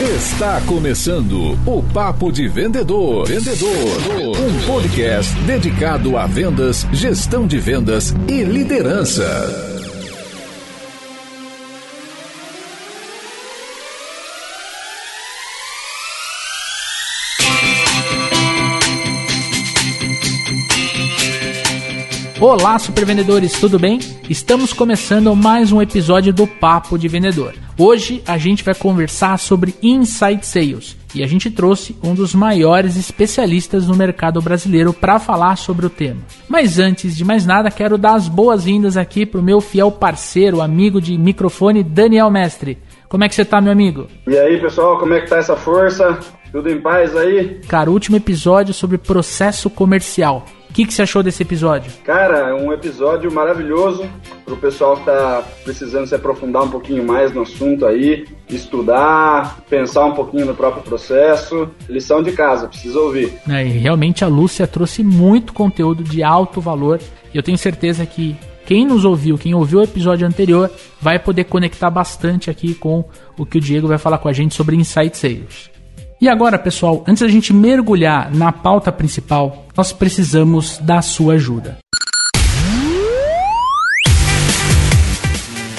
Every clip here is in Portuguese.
Está começando o Papo de Vendedor. Um podcast dedicado a vendas, gestão de vendas e liderança. Olá, supervendedores, tudo bem? Estamos começando mais um episódio do Papo de Vendedor. Hoje a gente vai conversar sobre Inside Sales e a gente trouxe um dos maiores especialistas no mercado brasileiro para falar sobre o tema. Mas antes de mais nada, quero dar as boas-vindas aqui para o meu fiel parceiro, amigo de microfone, Daniel Mestre. Como é que você tá, meu amigo? E aí, pessoal, como é que tá essa força? Tudo em paz aí? Cara, o último episódio sobre processo comercial. O que você achou desse episódio? Cara, é um episódio maravilhoso para o pessoal que tá precisando se aprofundar um pouquinho mais no assunto aí, estudar, pensar um pouquinho no próprio processo. Lição de casa, precisa ouvir. E realmente a Lúcia trouxe muito conteúdo de alto valor e eu tenho certeza que quem nos ouviu, quem ouviu o episódio anterior, vai poder conectar bastante aqui com o que o Diego vai falar com a gente sobre Inside Sales. E agora, pessoal, antes da gente mergulhar na pauta principal, nós precisamos da sua ajuda.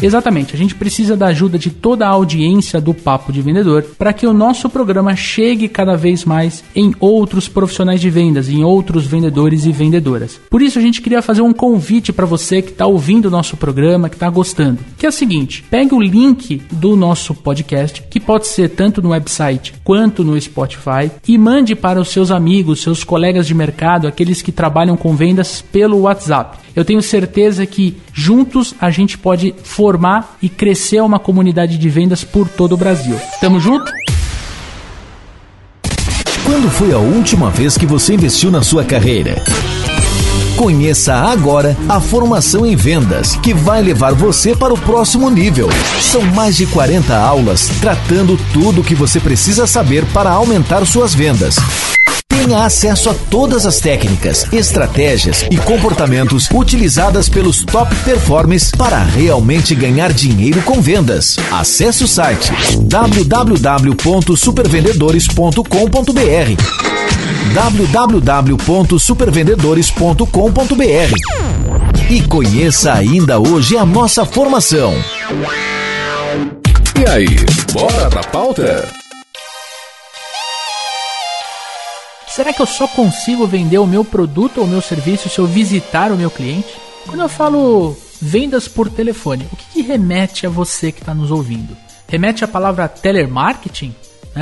Exatamente, a gente precisa da ajuda de toda a audiência do Papo de Vendedor para que o nosso programa chegue cada vez mais em outros profissionais de vendas, em outros vendedores e vendedoras. Por isso a gente queria fazer um convite para você que está ouvindo o nosso programa, que está gostando, que é o seguinte: pegue o link do nosso podcast, que pode ser tanto no website quanto no Spotify, e mande para os seus amigos, seus colegas de mercado, aqueles que trabalham com vendas pelo WhatsApp. Eu tenho certeza que juntos a gente pode formar e crescer uma comunidade de vendas por todo o Brasil. Tamo junto? Quando foi a última vez que você investiu na sua carreira? Conheça agora a formação em vendas, que vai levar você para o próximo nível. São mais de 40 aulas tratando tudo o que você precisa saber para aumentar suas vendas. Tenha acesso a todas as técnicas, estratégias e comportamentos utilizadas pelos top performers para realmente ganhar dinheiro com vendas. Acesse o site www.supervendedores.com.br www.supervendedores.com.br e conheça ainda hoje a nossa formação. E aí, bora pra pauta? Será que eu só consigo vender o meu produto ou o meu serviço se eu visitar o meu cliente? Quando eu falo vendas por telefone, o que remete a você que está nos ouvindo? Remete à palavra telemarketing?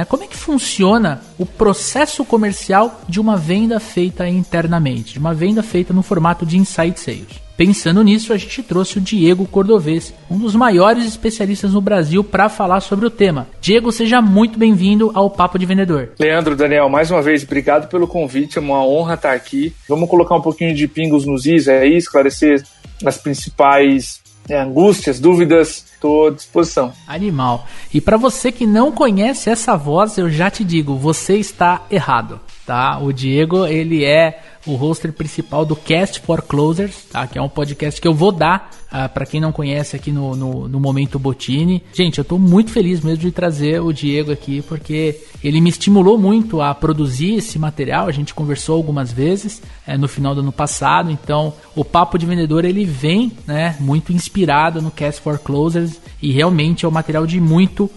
Como é que funciona o processo comercial de uma venda feita internamente, de uma venda feita no formato de Inside Sales? Pensando nisso, a gente trouxe o Diego Cordovez, um dos maiores especialistas no Brasil, para falar sobre o tema. Diego, seja muito bem-vindo ao Papo de Vendedor. Leandro, Daniel, mais uma vez, obrigado pelo convite, é uma honra estar aqui. Vamos colocar um pouquinho de pingos nos is aí, esclarecer as principais angústias, dúvidas, estou à disposição. Animal. E para você que não conhece essa voz, eu já te digo, você está errado, tá? O Diego, ele é o hoster principal do Cast for Closers, tá? Que é um podcast que eu vou dar para quem não conhece aqui no Momento Botini. Gente, eu tô muito feliz mesmo de trazer o Diego aqui, porque ele me estimulou muito a produzir esse material. A gente conversou algumas vezes no final do ano passado. Então, o Papo de Vendedor, ele vem, muito inspirado no Cast for Closers, e realmente é um material de muito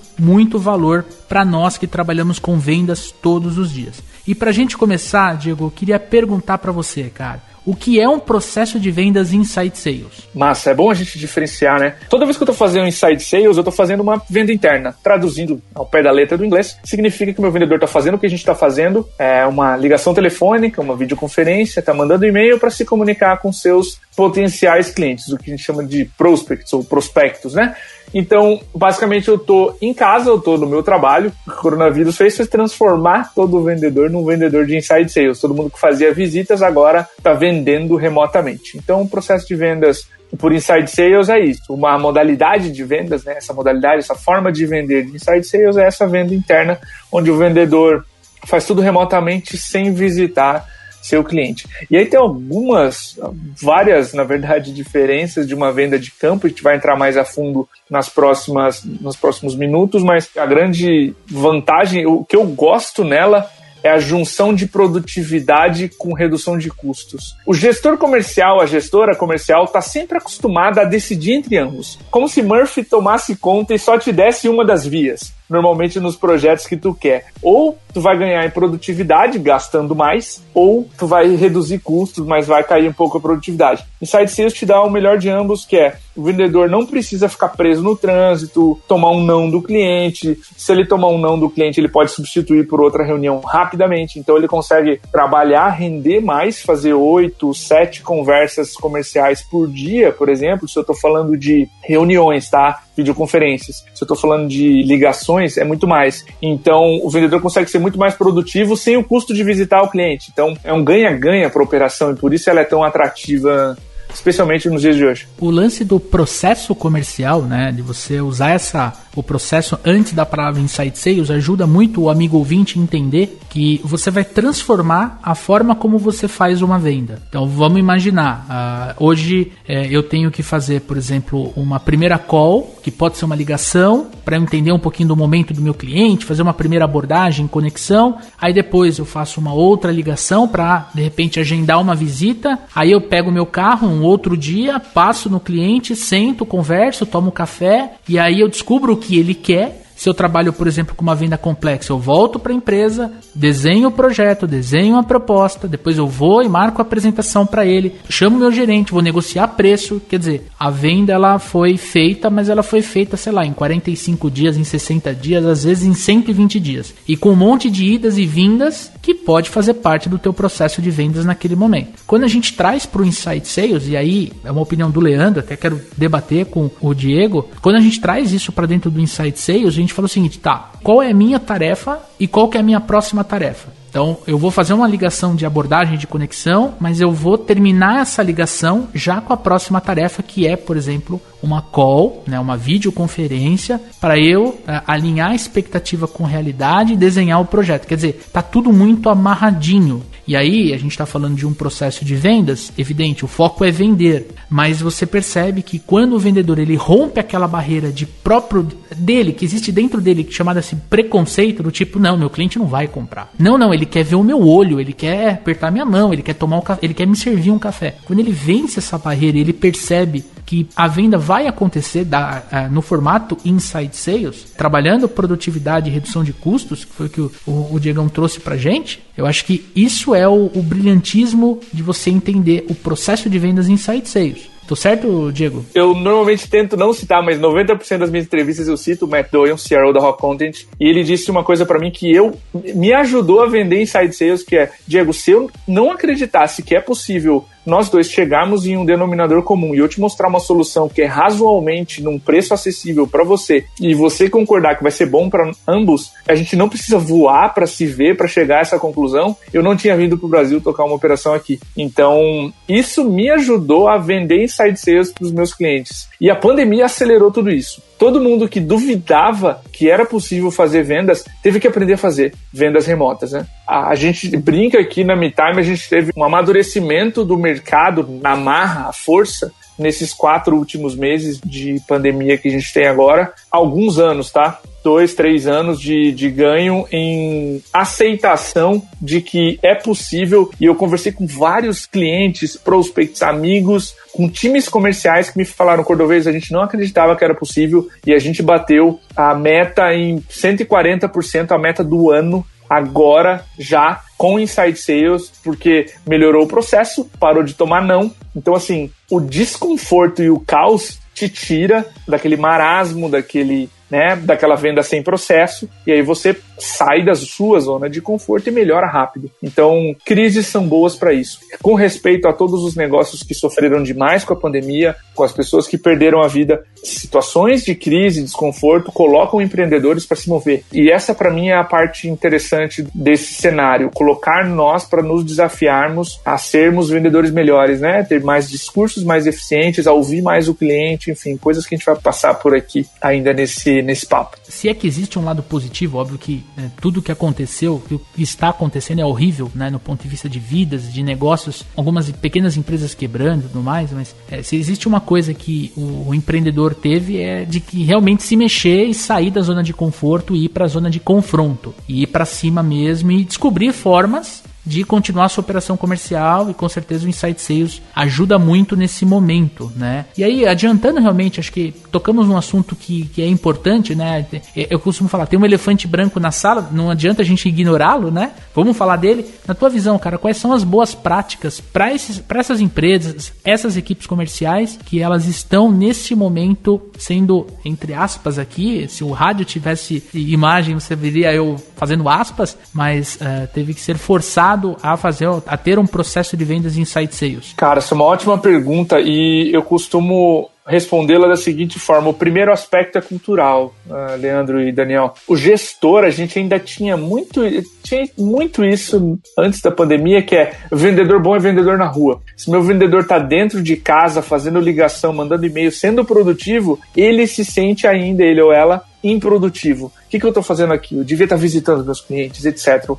valor para nós que trabalhamos com vendas todos os dias. E pra gente começar, Diego, eu queria perguntar pra você, cara, o que é um processo de vendas Inside Sales? Massa, é bom a gente diferenciar, né? Toda vez que eu tô fazendo Inside Sales, eu tô fazendo uma venda interna. Traduzindo ao pé da letra do inglês, significa que o meu vendedor tá fazendo o que a gente tá fazendo, é uma ligação telefônica, uma videoconferência, tá mandando e-mail para se comunicar com seus potenciais clientes, o que a gente chama de prospects ou prospectos, né? Então, basicamente, eu tô em casa, eu tô no meu trabalho. O que o coronavírus fez foi transformar todo vendedor num vendedor de Inside Sales. Todo mundo que fazia visitas agora tá vendendo remotamente. Então, o processo de vendas por Inside Sales é isso. Uma modalidade de vendas, né? Essa modalidade, essa forma de vender de Inside Sales é essa venda interna, onde o vendedor faz tudo remotamente sem visitar seu cliente. E aí tem várias, na verdade, diferenças de uma venda de campo. A gente vai entrar mais a fundo nos próximos minutos, mas a grande vantagem, o que eu gosto nela, é a junção de produtividade com redução de custos. O gestor comercial, a gestora comercial, está sempre acostumada a decidir entre ambos. Como se Murphy tomasse conta e só te desse uma das vias, normalmente nos projetos que tu quer. Ou tu vai ganhar em produtividade, gastando mais, ou tu vai reduzir custos, mas vai cair um pouco a produtividade. Inside Sales te dá o melhor de ambos, que é o vendedor não precisa ficar preso no trânsito, tomar um não do cliente. Se ele tomar um não do cliente, ele pode substituir por outra reunião rapidamente. Então ele consegue trabalhar, render mais, fazer 8, 7 conversas comerciais por dia, por exemplo. Se eu estou falando de reuniões, tá? Videoconferências. Se eu estou falando de ligações, é muito mais. Então, o vendedor consegue ser muito mais produtivo sem o custo de visitar o cliente. Então, é um ganha-ganha para a operação e por isso ela é tão atrativa, especialmente nos dias de hoje. O lance do processo comercial, né, de você usar o processo antes da palavra Inside Sales, ajuda muito o amigo ouvinte a entender que você vai transformar a forma como você faz uma venda. Então vamos imaginar, hoje eu tenho que fazer, por exemplo, uma primeira call, que pode ser uma ligação, para eu entender um pouquinho do momento do meu cliente, fazer uma primeira abordagem, conexão, aí depois eu faço uma outra ligação para, de repente, agendar uma visita, aí eu pego o meu carro, um outro dia, passo no cliente, sento, converso, tomo café, e aí eu descubro o que ele quer. Se eu trabalho, por exemplo, com uma venda complexa, eu volto para a empresa, desenho o projeto, desenho a proposta, depois eu vou e marco a apresentação para ele, chamo meu gerente, vou negociar preço. Quer dizer, a venda ela foi feita, mas ela foi feita, sei lá, em 45 dias, em 60 dias, às vezes em 120 dias. E com um monte de idas e vindas que pode fazer parte do teu processo de vendas naquele momento. Quando a gente traz para o Inside Sales, e aí é uma opinião do Leandro, até quero debater com o Diego, quando a gente traz isso para dentro do Inside Sales, a gente fala o seguinte, tá, qual é a minha tarefa e qual que é a minha próxima tarefa? Então, eu vou fazer uma ligação de abordagem de conexão, mas eu vou terminar essa ligação já com a próxima tarefa, que é, por exemplo, uma call, né, uma videoconferência, para eu alinhar a expectativa com a realidade e desenhar o projeto. Quer dizer, tá tudo muito amarradinho. E aí, a gente está falando de um processo de vendas, evidente, o foco é vender, mas você percebe que quando o vendedor ele rompe aquela barreira de próprio dele, que existe dentro dele, chamada assim, preconceito, do tipo, não, meu cliente não vai comprar. Não, ele quer ver o meu olho, ele quer apertar minha mão, ele quer tomar um café, ele quer me servir um café. Quando ele vence essa barreira, ele percebe que a venda vai acontecer no formato Inside Sales, trabalhando produtividade e redução de custos, que foi o que o Diegão trouxe pra gente. Eu acho que isso é o brilhantismo de você entender o processo de vendas Inside Sales. Tô certo, Diego? Eu normalmente tento não citar, mas 90% das minhas entrevistas eu cito o Matt Doyle, CRO da Rock Content, e ele disse uma coisa pra mim que me ajudou a vender Inside Sales, que é, Diego, se eu não acreditasse que é possível nós dois chegarmos em um denominador comum e eu te mostrar uma solução que é razoavelmente num preço acessível para você e você concordar que vai ser bom para ambos, a gente não precisa voar para se ver, para chegar a essa conclusão, eu não tinha vindo para o Brasil tocar uma operação aqui. Então, isso me ajudou a vender Inside Sales para os meus clientes. E a pandemia acelerou tudo isso. Todo mundo que duvidava que era possível fazer vendas, teve que aprender a fazer vendas remotas, né? A gente brinca aqui na MeTime, a gente teve um amadurecimento do mercado na marra, à força, nesses 4 últimos meses de pandemia que a gente tem agora. Alguns anos, tá? 2, 3 anos de ganho em aceitação de que é possível. E eu conversei com vários clientes, prospects, amigos, com times comerciais que me falaram, Cordovez, a gente não acreditava que era possível e a gente bateu a meta em 140%, a meta do ano, agora já com Inside Sales, porque melhorou o processo, parou de tomar não. Então, assim, o desconforto e o caos te tira daquele marasmo, daquela venda sem processo, e aí você sai da sua zona de conforto e melhora rápido. Então, crises são boas para isso. Com respeito a todos os negócios que sofreram demais com a pandemia, com as pessoas que perderam a vida, situações de crise, desconforto, colocam empreendedores para se mover. E essa, para mim, é a parte interessante desse cenário, colocar nós para nos desafiarmos a sermos vendedores melhores, né? Ter mais discursos mais eficientes, a ouvir mais o cliente, enfim, coisas que a gente vai passar por aqui ainda nesse nesse papo. Se é que existe um lado positivo, óbvio que tudo que aconteceu, o que está acontecendo é horrível, né, no ponto de vista de vidas, de negócios, algumas pequenas empresas quebrando e tudo mais, mas se existe uma coisa que o empreendedor teve é de que realmente se mexer e sair da zona de conforto e ir para a zona de confronto, e ir para cima mesmo e descobrir formas de continuar sua operação comercial, e com certeza o Inside Sales ajuda muito nesse momento, né? E aí, adiantando realmente, acho que tocamos num assunto que é importante, né? Eu costumo falar, tem um elefante branco na sala, não adianta a gente ignorá-lo, né? Vamos falar dele. Na tua visão, cara, quais são as boas práticas para essas empresas, essas equipes comerciais, que elas estão nesse momento sendo, entre aspas aqui, se o rádio tivesse imagem, você veria eu fazendo aspas, mas teve que ser forçado a ter um processo de vendas Inside Sales? Cara, essa é uma ótima pergunta e eu costumo respondê-la da seguinte forma. O primeiro aspecto é cultural, Leandro e Daniel. O gestor, a gente ainda tinha muito isso antes da pandemia, que é vendedor bom é vendedor na rua. Se meu vendedor está dentro de casa, fazendo ligação, mandando e-mail, sendo produtivo, ele se sente ainda, ele ou ela, improdutivo. O que eu estou fazendo aqui? Eu devia estar visitando meus clientes, etc.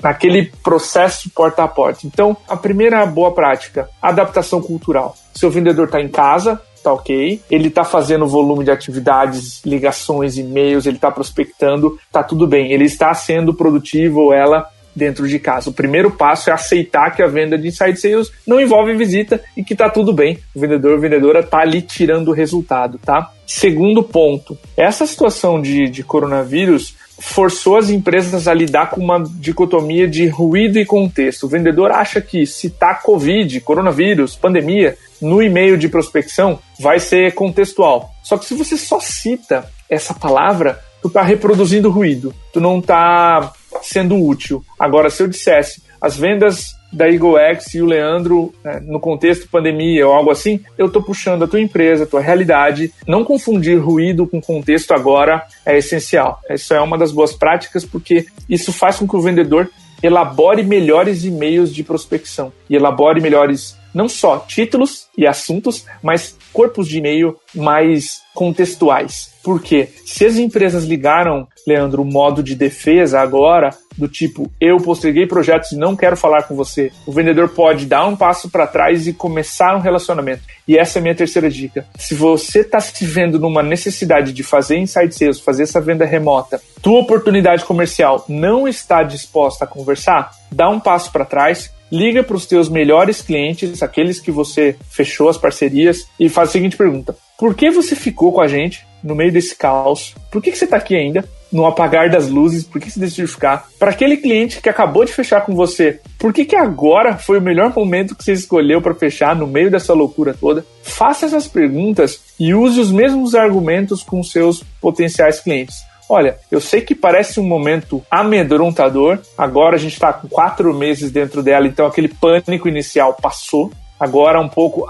Naquele processo porta a porta. Então, a primeira boa prática, adaptação cultural. Seu vendedor está em casa, tá ok, ele tá fazendo volume de atividades, ligações, e-mails, ele tá prospectando, tá tudo bem, ele está sendo produtivo ou ela dentro de casa. O primeiro passo é aceitar que a venda de Inside Sales não envolve visita e que tá tudo bem, o vendedor ou vendedora tá ali tirando o resultado, tá? Segundo ponto, essa situação de coronavírus forçou as empresas a lidar com uma dicotomia de ruído e contexto. O vendedor acha que se tá Covid, coronavírus, pandemia, no e-mail de prospecção vai ser contextual. Só que se você só cita essa palavra, tu tá reproduzindo ruído, tu não tá sendo útil. Agora, se eu dissesse as vendas da EagleX e o Leandro, no contexto pandemia ou algo assim, eu tô puxando a tua empresa, a tua realidade. Não confundir ruído com contexto agora é essencial. Isso é uma das boas práticas, porque isso faz com que o vendedor elabore melhores e-mails de prospecção e elabore melhores, não só títulos e assuntos, mas corpos de e-mail mais contextuais. Por quê? Se as empresas ligaram, Leandro, o modo de defesa agora, do tipo, eu posterguei projetos e não quero falar com você, o vendedor pode dar um passo para trás e começar um relacionamento. E essa é a minha terceira dica. Se você está se vendo numa necessidade de fazer Inside Sales, fazer essa venda remota, tua oportunidade comercial não está disposta a conversar, dá um passo para trás, liga para os teus melhores clientes, aqueles que você fechou as parcerias, e faz a seguinte pergunta: por que você ficou com a gente no meio desse caos? Por que você está aqui ainda? No apagar das luzes, por que você decidiu ficar? Para aquele cliente que acabou de fechar com você, por que agora foi o melhor momento que você escolheu para fechar no meio dessa loucura toda? Faça essas perguntas e use os mesmos argumentos com seus potenciais clientes. Olha, eu sei que parece um momento amedrontador, agora a gente está com 4 meses dentro dela, então aquele pânico inicial passou. Agora um pouco,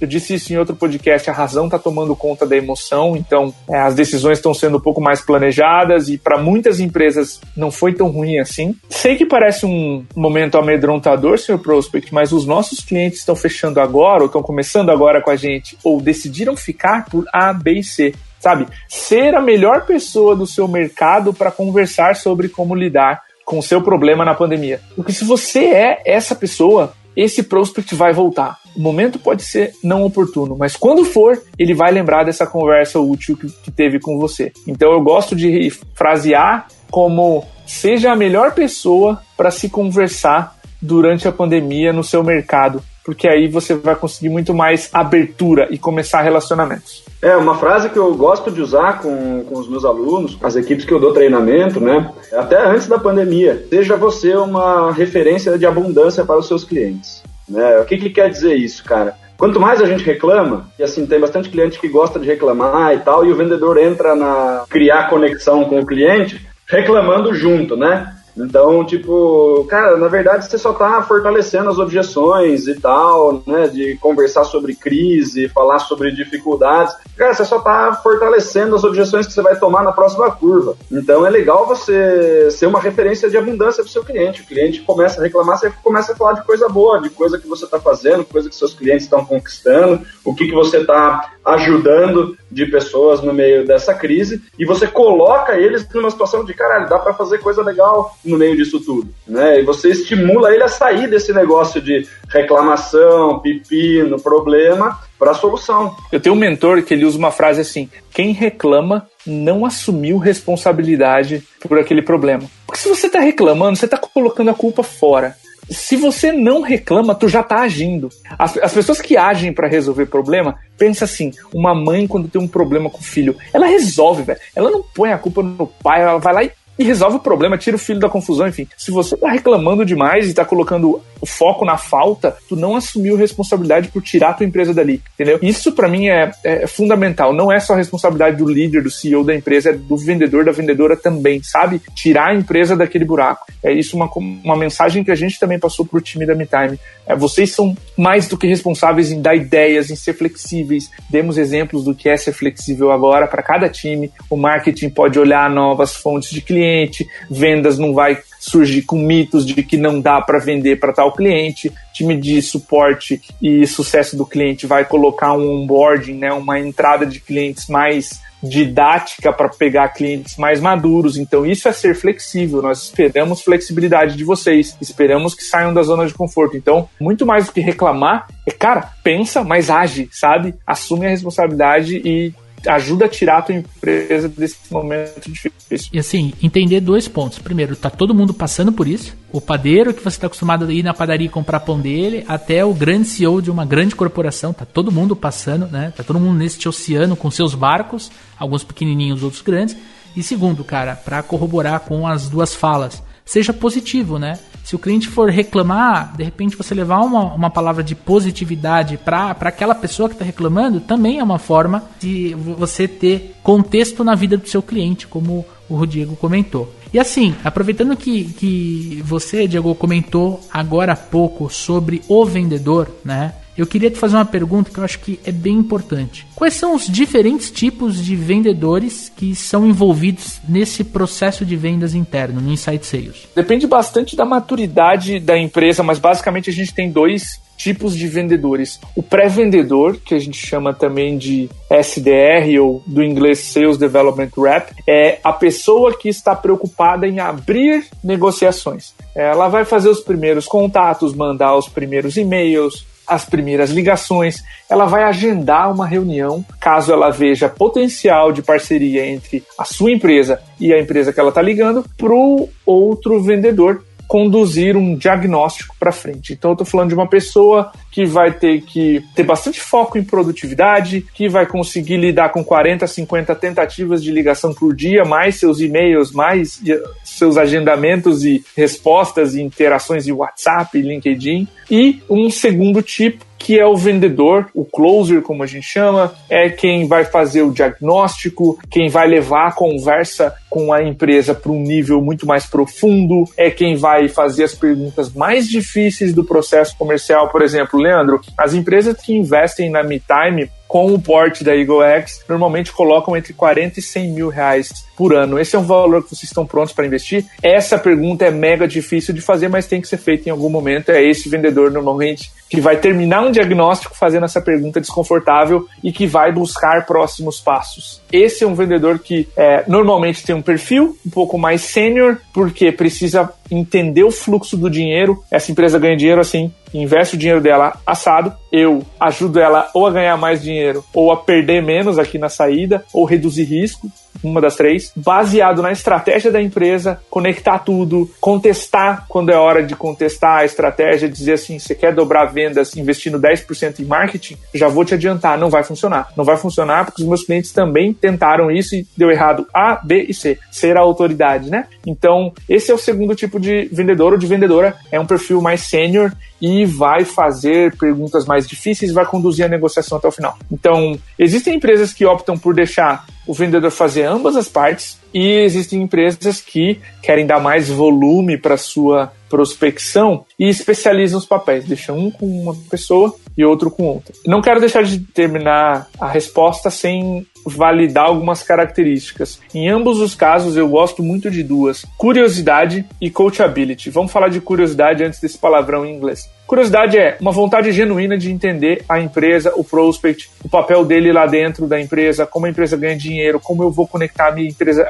eu disse isso em outro podcast, a razão está tomando conta da emoção, então as decisões estão sendo um pouco mais planejadas e para muitas empresas não foi tão ruim assim. Sei que parece um momento amedrontador, Sr. Prospect, mas os nossos clientes estão fechando agora, ou estão começando agora com a gente, ou decidiram ficar por A, B e C. Sabe? Ser a melhor pessoa do seu mercado para conversar sobre como lidar com o seu problema na pandemia. Porque se você é essa pessoa, esse prospect vai voltar. O momento pode ser não oportuno, mas quando for, ele vai lembrar dessa conversa útil que teve com você. Então eu gosto de frasear como: seja a melhor pessoa para se conversar durante a pandemia no seu mercado, porque aí você vai conseguir muito mais abertura e começar relacionamentos. Uma frase que eu gosto de usar com os meus alunos, as equipes que eu dou treinamento, né? Até antes da pandemia: seja você uma referência de abundância para os seus clientes. Né? O que quer dizer isso, cara? Quanto mais a gente reclama, e assim, tem bastante cliente que gosta de reclamar e tal, e o vendedor entra criar conexão com o cliente reclamando junto, né? Então, tipo, cara, na verdade você só tá fortalecendo as objeções e tal, né, de conversar sobre crise, falar sobre dificuldades. Cara, você só tá fortalecendo as objeções que você vai tomar na próxima curva. Então é legal você ser uma referência de abundância pro seu cliente. O cliente começa a reclamar, você começa a falar de coisa boa, de coisa que você tá fazendo, coisa que seus clientes estão conquistando, o que você tá ajudando de pessoas no meio dessa crise, e você coloca eles numa situação de, caralho, dá pra fazer coisa legal no meio disso tudo, né? E você estimula ele a sair desse negócio de reclamação, pepino, problema, para solução. Eu tenho um mentor que ele usa uma frase assim: quem reclama não assumiu responsabilidade por aquele problema. Porque se você tá reclamando, você tá colocando a culpa fora. Se você não reclama, tu já tá agindo. As pessoas que agem para resolver problema, pensa assim, uma mãe quando tem um problema com o filho, ela resolve, velho. Ela não põe a culpa no pai, ela vai lá e resolve o problema, tira o filho da confusão, enfim. Se você tá reclamando demais e tá colocando o foco na falta, tu não assumiu responsabilidade por tirar a tua empresa dali, entendeu? Isso pra mim é fundamental. Não é só a responsabilidade do líder, do CEO da empresa, é do vendedor, da vendedora também, sabe? Tirar a empresa daquele buraco. É isso uma mensagem que a gente também passou pro time da MeTime. Vocês são mais do que responsáveis em dar ideias, em ser flexíveis. Demos exemplos do que é ser flexível agora para cada time. O marketing pode olhar novas fontes de cliente, vendas não vai surgir com mitos de que não dá para vender para tal cliente, time de suporte e sucesso do cliente vai colocar um onboarding, né, uma entrada de clientes mais didática para pegar clientes mais maduros. Então isso é ser flexível. Nós esperamos flexibilidade de vocês, esperamos que saiam da zona de conforto. Então, muito mais do que reclamar, cara, pensa, mas age, sabe? Assume a responsabilidade e ajuda a tirar a tua empresa desse momento difícil. E assim, entender 2 pontos. Primeiro, tá todo mundo passando por isso. O padeiro que você está acostumado a ir na padaria e comprar pão dele, até o grande CEO de uma grande corporação, tá todo mundo passando, né? Tá todo mundo nesse oceano com seus barcos, alguns pequenininhos, outros grandes. E segundo, cara, para corroborar com as duas falas, seja positivo, né? Se o cliente for reclamar, de repente você levar uma palavra de positividade para aquela pessoa que está reclamando, também é uma forma de você ter contexto na vida do seu cliente, como o Diego comentou. E assim, aproveitando que você, Diego, comentou agora há pouco sobre o vendedor, né? Eu queria te fazer uma pergunta que eu acho que é bem importante. Quais são os diferentes tipos de vendedores que são envolvidos nesse processo de vendas interno, no Inside Sales? Depende bastante da maturidade da empresa, mas basicamente a gente tem 2 tipos de vendedores. O pré-vendedor, que a gente chama também de SDR, ou do inglês Sales Development Rep, é a pessoa que está preocupada em abrir negociações. Ela vai fazer os primeiros contatos, mandar os primeiros e-mails, as primeiras ligações, ela vai agendar uma reunião, caso ela veja potencial de parceria entre a sua empresa e a empresa que ela está ligando, para o outro vendedor conduzir um diagnóstico para frente. Então eu estou falando de uma pessoa que vai ter que ter bastante foco em produtividade, que vai conseguir lidar com 40, 50 tentativas de ligação por dia, mais seus e-mails, mais seus agendamentos e respostas e interações em WhatsApp e LinkedIn. E um segundo tipo, que é o vendedor, o closer, como a gente chama, é quem vai fazer o diagnóstico, quem vai levar a conversa com a empresa para um nível muito mais profundo, é quem vai fazer as perguntas mais difíceis do processo comercial. Por exemplo, Leandro, as empresas que investem na MeTime com o porte da EagleX, normalmente colocam entre 40 e 100 mil reais por ano. Esse é um valor que vocês estão prontos para investir? Essa pergunta é mega difícil de fazer, mas tem que ser feita em algum momento. É esse vendedor, normalmente, que vai terminar um diagnóstico fazendo essa pergunta desconfortável e que vai buscar próximos passos. Esse é um vendedor que normalmente tem um perfil um pouco mais sênior, porque precisa entender o fluxo do dinheiro. Essa empresa ganha dinheiro assim, investe o dinheiro dela assado, eu ajudo ela ou a ganhar mais dinheiro ou a perder menos aqui na saída, ou reduzir risco, uma das 3, baseado na estratégia da empresa, conectar tudo, contestar quando é hora de contestar a estratégia, dizer assim, você quer dobrar vendas investindo 10% em marketing? Já vou te adiantar, não vai funcionar. Não vai funcionar porque os meus clientes também tentaram isso e deu errado A, B e C. Ser a autoridade, né? Então, esse é o segundo tipo de vendedor ou de vendedora, é um perfil mais sênior e vai fazer perguntas mais difíceis, vai conduzir a negociação até o final. Então, existem empresas que optam por deixar o vendedor fazer ambas as partes, e existem empresas que querem dar mais volume para sua prospecção e especializam os papéis, deixam um com uma pessoa e outro com outra. Não quero deixar de terminar a resposta sem validar algumas características. Em ambos os casos, eu gosto muito de duas: curiosidade e coachability. Vamos falar de curiosidade antes desse palavrão em inglês. Curiosidade é uma vontade genuína de entender a empresa, o prospect, o papel dele lá dentro da empresa, como a empresa ganha dinheiro, como eu vou conectar a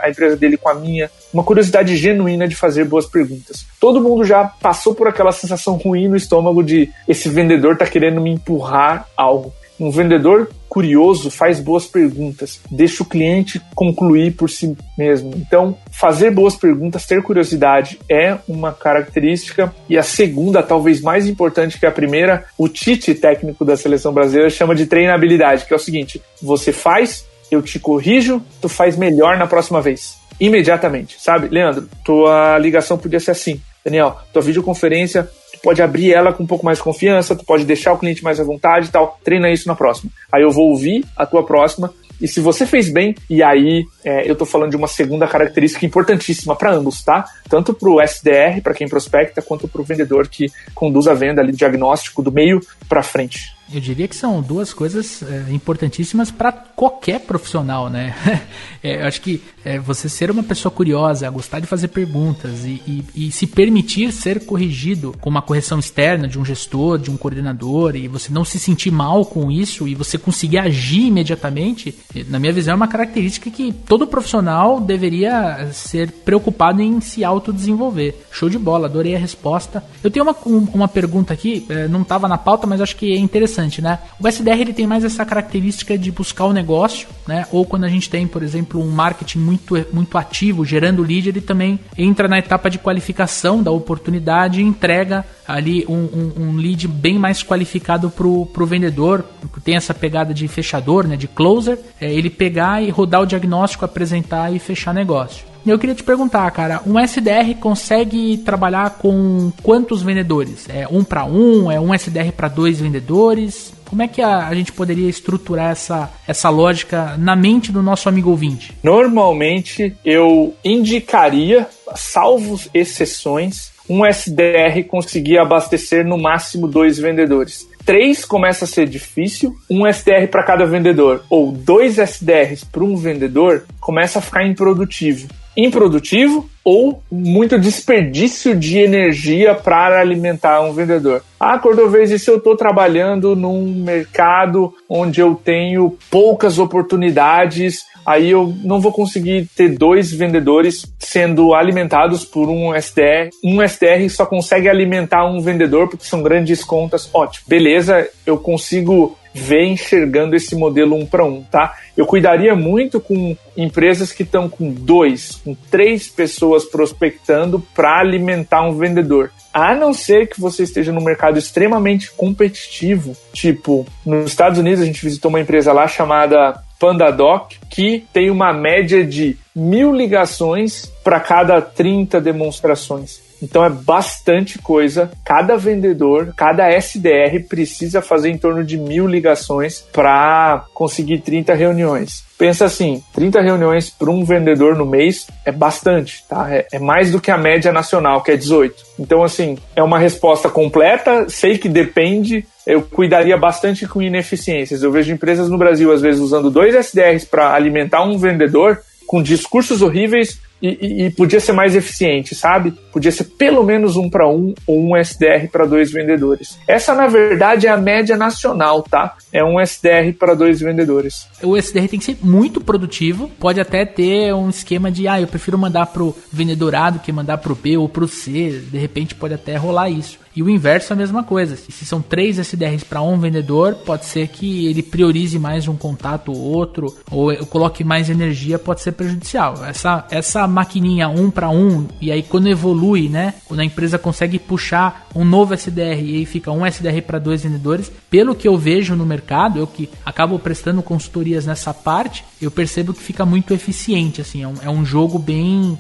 empresa dele com a minha. Uma curiosidade genuína de fazer boas perguntas. Todo mundo já passou por aquela sensação ruim no estômago de esse vendedor tá querendo me empurrar algo. Um vendedor curioso faz boas perguntas, deixa o cliente concluir por si mesmo. Então, fazer boas perguntas, ter curiosidade é uma característica. E a segunda, talvez mais importante que a primeira, o Tite, técnico da seleção brasileira, chama de treinabilidade, que é o seguinte: você faz, eu te corrijo, tu faz melhor na próxima vez. Imediatamente, sabe? Leandro, tua ligação podia ser assim. Daniel, tua videoconferência, tu pode abrir ela com um pouco mais de confiança, tu pode deixar o cliente mais à vontade e tal, treina isso na próxima. Aí eu vou ouvir a tua próxima, e se você fez bem, e aí eu tô falando de uma segunda característica importantíssima para ambos, tá? Tanto pro SDR, para quem prospecta, quanto pro vendedor que conduz a venda ali, diagnóstico do meio para frente. Eu diria que são duas coisas importantíssimas para qualquer profissional, né? Eu acho que você ser uma pessoa curiosa, gostar de fazer perguntas e se permitir ser corrigido com uma correção externa de um gestor, de um coordenador, e você não se sentir mal com isso e você conseguir agir imediatamente, na minha visão é uma característica que todo profissional deveria ser preocupado em se autodesenvolver. Show de bola, adorei a resposta. Eu tenho uma pergunta aqui, não estava na pauta, mas acho que é interessante. Né? O SDR ele tem mais essa característica de buscar o negócio, né? Ou quando a gente tem, por exemplo, um marketing muito ativo, gerando lead, ele também entra na etapa de qualificação da oportunidade e entrega ali um lead bem mais qualificado pro vendedor, que tem essa pegada de fechador, né? De closer, ele pegar e rodar o diagnóstico, apresentar e fechar negócio. Eu queria te perguntar, cara, um SDR consegue trabalhar com quantos vendedores? É 1 para 1? É um SDR para 2 vendedores? Como é que a gente poderia estruturar essa lógica na mente do nosso amigo ouvinte? Normalmente, eu indicaria, salvo exceções, um SDR conseguir abastecer no máximo 2 vendedores. 3 começa a ser difícil, um SDR para cada vendedor, ou 2 SDRs para um vendedor, começa a ficar improdutivo. Improdutivo ou muito desperdício de energia para alimentar um vendedor. Cordovez, e se eu estou trabalhando num mercado onde eu tenho poucas oportunidades, aí eu não vou conseguir ter 2 vendedores sendo alimentados por um SDR. Um SDR só consegue alimentar um vendedor porque são grandes contas. Ótimo, beleza, eu consigo ver enxergando esse modelo 1 para 1, tá? Eu cuidaria muito com empresas que estão com 2, com 3 pessoas prospectando para alimentar um vendedor. A não ser que você esteja num mercado extremamente competitivo, tipo, nos Estados Unidos a gente visitou uma empresa lá chamada PandaDoc, que tem uma média de 1.000 ligações para cada 30 demonstrações. Então é bastante coisa. Cada vendedor, cada SDR precisa fazer em torno de 1.000 ligações para conseguir 30 reuniões. Pensa assim, 30 reuniões para um vendedor no mês é bastante, tá? É mais do que a média nacional, que é 18. Então, assim, é uma resposta completa, sei que depende. Eu cuidaria bastante com ineficiências. Eu vejo empresas no Brasil, às vezes, usando 2 SDRs para alimentar um vendedor com discursos horríveis e podia ser mais eficiente, sabe? Podia ser pelo menos 1 para 1 ou um SDR para 2 vendedores. Essa, na verdade, é a média nacional, tá? É um SDR para 2 vendedores. O SDR tem que ser muito produtivo. Pode até ter um esquema de, eu prefiro mandar pro vendedor A do que mandar pro B ou pro C. De repente pode até rolar isso. E o inverso é a mesma coisa. Se são 3 SDRs para um vendedor, pode ser que ele priorize mais um contato ou outro, ou coloque mais energia, pode ser prejudicial. Essa maquininha 1 para 1, e aí quando evolui, né? Quando a empresa consegue puxar um novo SDR e aí fica um SDR para 2 vendedores. Pelo que eu vejo no mercado, eu que acabo prestando consultorias nessa parte, eu percebo que fica muito eficiente, assim, é um jogo bem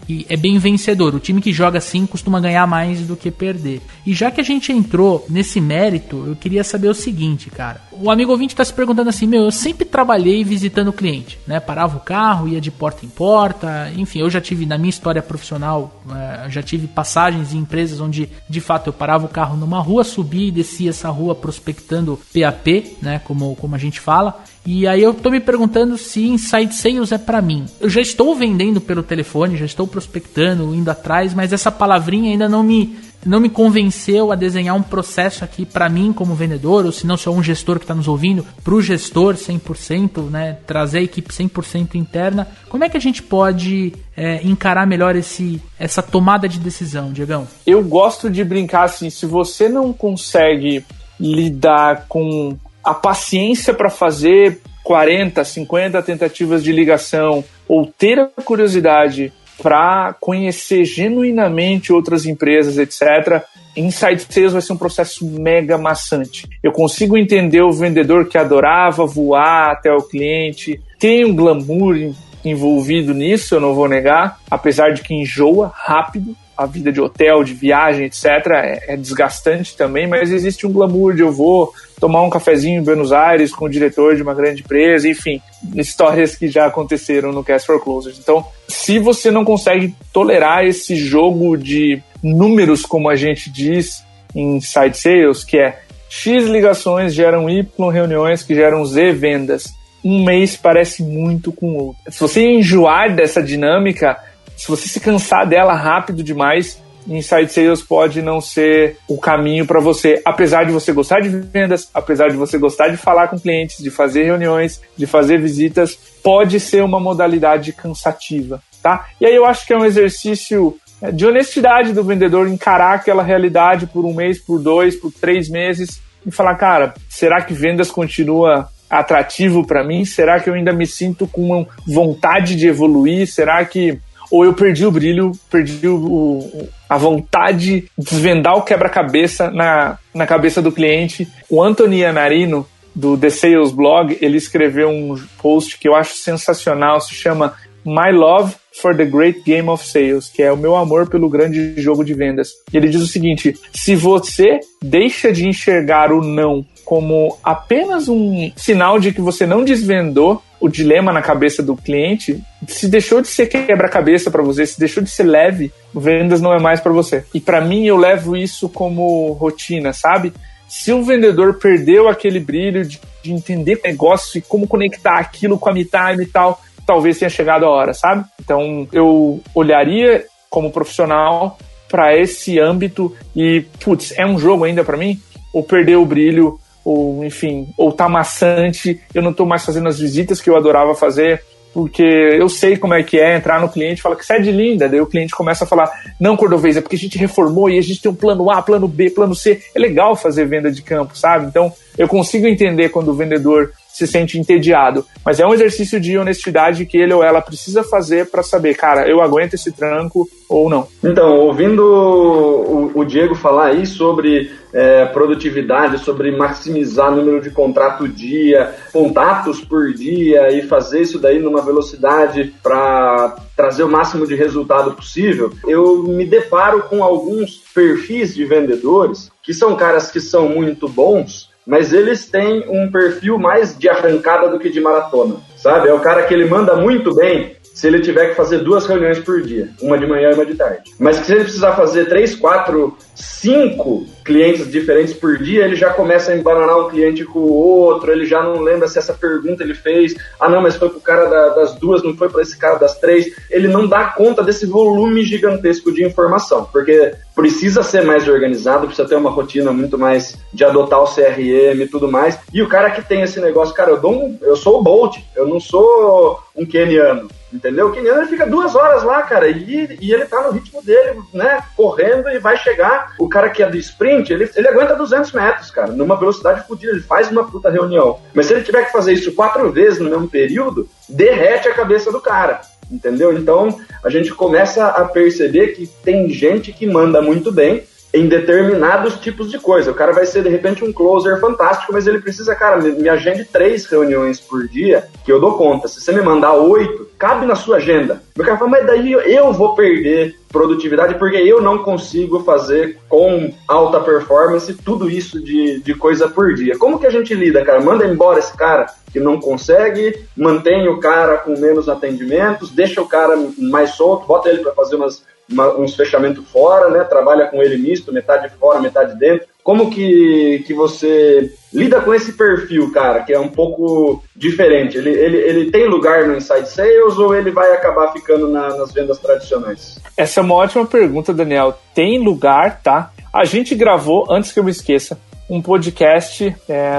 vencedor. O time que joga assim costuma ganhar mais do que perder. E já que a gente entrou nesse mérito, eu queria saber o seguinte, cara. O amigo ouvinte está se perguntando assim, eu sempre trabalhei visitando o cliente, né? Parava o carro, ia de porta em porta, enfim, eu já tive, na minha história profissional, já tive passagens em empresas onde, de fato, eu parava o carro numa rua, subia e descia essa rua prospectando PAP, né? Como a gente fala. E aí eu tô me perguntando se Inside Sales é para mim. Eu já estou vendendo pelo telefone, já estou prospectando, indo atrás, mas essa palavrinha ainda não me convenceu a desenhar um processo aqui para mim como vendedor, ou se não sou um gestor que está nos ouvindo, para o gestor 100%, né, trazer a equipe 100% interna. Como é que a gente pode encarar melhor essa tomada de decisão, Diegão? Eu gosto de brincar assim, se você não consegue lidar com a paciência para fazer 40, 50 tentativas de ligação ou ter a curiosidade para conhecer genuinamente outras empresas, etc., Inside Sales vai ser um processo mega maçante. Eu consigo entender o vendedor que adorava voar até o cliente, tem um glamour envolvido nisso, eu não vou negar, apesar de que enjoa rápido. A vida de hotel, de viagem, etc. é desgastante também, mas existe um glamour de eu vou tomar um cafezinho em Buenos Aires com o diretor de uma grande empresa, enfim, histórias que já aconteceram no Cast for Closers. Então, se você não consegue tolerar esse jogo de números, como a gente diz em Inside Sales, que é X ligações geram Y reuniões que geram Z vendas, um mês parece muito com o outro. Se você enjoar dessa dinâmica, se você se cansar dela rápido demais, Inside Sales pode não ser o caminho para você. Apesar de você gostar de vendas, apesar de você gostar de falar com clientes, de fazer reuniões, de fazer visitas, pode ser uma modalidade cansativa, tá? E aí eu acho que é um exercício de honestidade do vendedor encarar aquela realidade por um mês, por 2, por 3 meses e falar, cara, será que vendas continua atrativo para mim? Será que eu ainda me sinto com vontade de evoluir? Será que ou eu perdi o brilho, perdi a vontade de desvendar o quebra-cabeça na cabeça do cliente? O Anthony Iannarino, do The Sales Blog, ele escreveu um post que eu acho sensacional, se chama My Love for the Great Game of Sales, que é o meu amor pelo grande jogo de vendas. E ele diz o seguinte, se você deixa de enxergar o não como apenas um sinal de que você não desvendou o dilema na cabeça do cliente, se deixou de ser quebra-cabeça para você, se deixou de ser leve, vendas não é mais para você. E para mim eu levo isso como rotina, sabe? Se o vendedor perdeu aquele brilho de entender o negócio e como conectar aquilo com a me time e tal, talvez tenha chegado a hora, sabe? Então eu olharia como profissional para esse âmbito e, putz, é um jogo ainda para mim? Ou perdeu o brilho, ou enfim, ou tá maçante, eu não tô mais fazendo as visitas que eu adorava fazer, porque eu sei como é que é entrar no cliente e falar que você é de linda, daí o cliente começa a falar, não, Cordovez, é porque a gente reformou e a gente tem um plano A, plano B, plano C, é legal fazer venda de campo, sabe? Então, eu consigo entender quando o vendedor se sente entediado, mas é um exercício de honestidade que ele ou ela precisa fazer para saber, cara, eu aguento esse tranco ou não. Então, ouvindo o Diego falar aí sobre produtividade, sobre maximizar o número de contrato dia, contatos por dia e fazer isso daí numa velocidade para trazer o máximo de resultado possível, eu me deparo com alguns perfis de vendedores que são caras que são muito bons, mas eles têm um perfil mais de arrancada do que de maratona, sabe? É o cara que ele manda muito bem se ele tiver que fazer 2 reuniões por dia, uma de manhã e uma de tarde. Mas que se ele precisar fazer 3, 4, 5 clientes diferentes por dia, ele já começa a embananar um cliente com o outro, ele já não lembra se essa pergunta ele fez, ah não, mas foi pro cara das 2, não foi para esse cara das 3, ele não dá conta desse volume gigantesco de informação, porque precisa ser mais organizado, precisa ter uma rotina muito mais de adotar o CRM e tudo mais, e o cara que tem esse negócio, cara, eu sou o Bolt, eu não sou um keniano, entendeu? O keniano ele fica 2 horas lá, cara, e ele tá no ritmo dele, né, correndo e vai chegar. O cara que é do sprint, ele aguenta 200 metros, cara, numa velocidade fodida, ele faz uma puta reunião. Mas se ele tiver que fazer isso 4 vezes no mesmo período, derrete a cabeça do cara, entendeu? Então, a gente começa a perceber que tem gente que manda muito bem, em determinados tipos de coisa. O cara vai ser, de repente, um closer fantástico, mas ele precisa, cara, me agende 3 reuniões por dia, que eu dou conta. Se você me mandar 8, cabe na sua agenda. O cara fala, mas daí eu vou perder produtividade, porque eu não consigo fazer com alta performance tudo isso de coisa por dia. Como que a gente lida, cara? Manda embora esse cara que não consegue, mantém o cara com menos atendimentos, deixa o cara mais solto, bota ele para fazer uns fechamentos fora, né? Trabalha com ele misto, metade fora, metade dentro. Como que você lida com esse perfil, cara, que é um pouco diferente? Ele tem lugar no Inside Sales ou ele vai acabar ficando nas vendas tradicionais? Essa é uma ótima pergunta, Daniel. Tem lugar, tá? A gente gravou, antes que eu me esqueça, um podcast,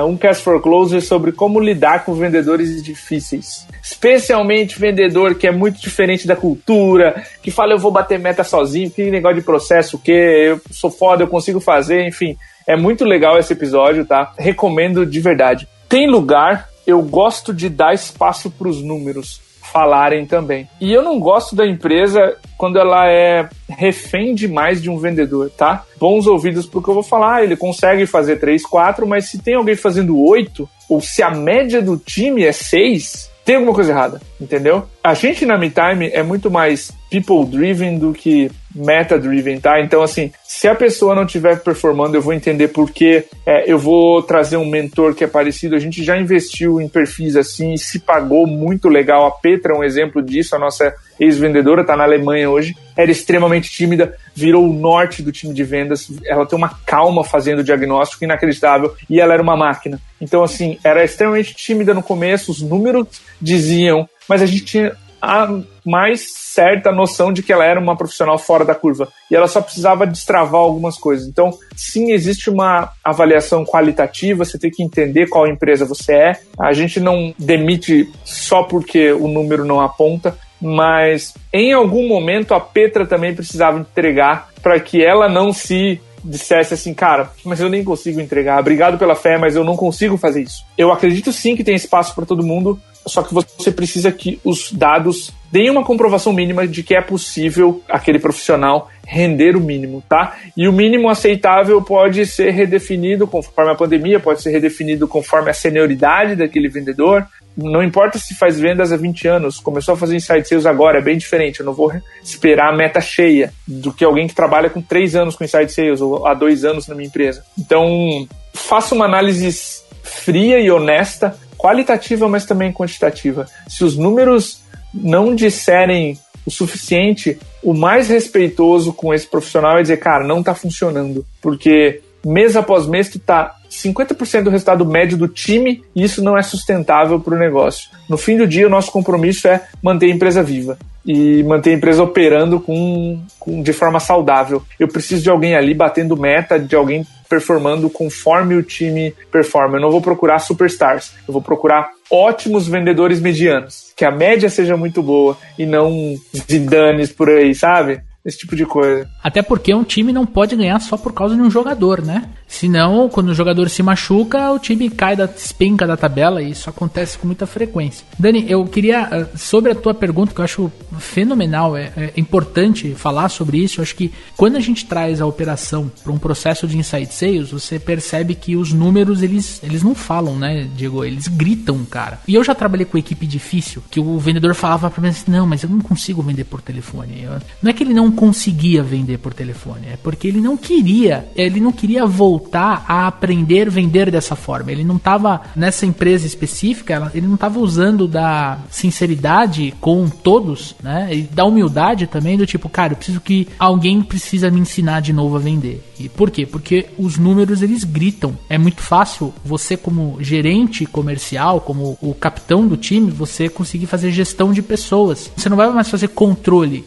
um Cast for Closer, sobre como lidar com vendedores difíceis. Especialmente vendedor que é muito diferente da cultura, que fala eu vou bater meta sozinho, que negócio de processo, o quê? Eu sou foda, eu consigo fazer, enfim. É muito legal esse episódio, tá? Recomendo de verdade. Tem lugar, eu gosto de dar espaço para os números falarem também. E eu não gosto da empresa quando ela é refém demais de um vendedor, tá? Bons ouvidos pro que eu vou falar, ele consegue fazer 3, 4, mas se tem alguém fazendo 8, ou se a média do time é 6, tem alguma coisa errada, entendeu? A gente na MeTime é muito mais people-driven do que meta-driven, tá? Então, assim, se a pessoa não estiver performando, eu vou entender por quê. Eu vou trazer um mentor que é parecido. A gente já investiu em perfis assim e se pagou muito legal. A Petra é um exemplo disso, a nossa ex-vendedora, tá na Alemanha hoje. Era extremamente tímida, virou o norte do time de vendas. Ela tem uma calma fazendo o diagnóstico inacreditável e ela era uma máquina. Então, assim, era extremamente tímida no começo, os números diziam, mas a gente tinha a mais certa noção de que ela era uma profissional fora da curva e ela só precisava destravar algumas coisas. Então, sim, existe uma avaliação qualitativa, você tem que entender qual empresa você é. A gente não demite só porque o número não aponta, mas em algum momento a Petra também precisava entregar para que ela não se dissesse assim, cara, mas eu nem consigo entregar, obrigado pela fé, mas eu não consigo fazer isso. Eu acredito sim que tem espaço para todo mundo, só que você precisa que os dados deem uma comprovação mínima de que é possível aquele profissional render o mínimo, tá? E o mínimo aceitável pode ser redefinido conforme a pandemia, pode ser redefinido conforme a senioridade daquele vendedor. Não importa se faz vendas há 20 anos, começou a fazer inside sales agora, é bem diferente. Eu não vou esperar a meta cheia do que alguém que trabalha com 3 anos com inside sales ou há 2 anos na minha empresa. Então, faça uma análise fria e honesta, qualitativa, mas também quantitativa. Se os números não disserem o suficiente, o mais respeitoso com esse profissional é dizer, cara, não está funcionando, porque mês após mês tu tá 50% do resultado médio do time e isso não é sustentável para o negócio. No fim do dia, o nosso compromisso é manter a empresa viva e manter a empresa operando de forma saudável. Eu preciso de alguém ali batendo meta, de alguém performando conforme o time performa. Eu não vou procurar superstars, eu vou procurar ótimos vendedores medianos, que a média seja muito boa e não Zidanes por aí, sabe? Esse tipo de coisa. Até porque um time não pode ganhar só por causa de um jogador, né? Senão, quando o jogador se machuca, o time despenca da tabela e isso acontece com muita frequência. Dani, eu queria, sobre a tua pergunta, que eu acho fenomenal, é importante falar sobre isso. Eu acho que quando a gente traz a operação para um processo de inside sales, você percebe que os números, eles não falam, né, Diego? Eles gritam, cara. E eu já trabalhei com equipe difícil, que o vendedor falava para mim assim, não, mas eu não consigo vender por telefone. Não é que ele não conseguia vender por telefone, é porque ele não queria voltar a aprender a vender dessa forma. Ele não estava nessa empresa específica, ele não estava usando da sinceridade com todos, né, e da humildade também, do tipo, cara, eu preciso que alguém precisa me ensinar de novo a vender. E por quê? Porque os números, eles gritam. É muito fácil você, como gerente comercial, como o capitão do time, você conseguir fazer gestão de pessoas. Você não vai mais fazer controle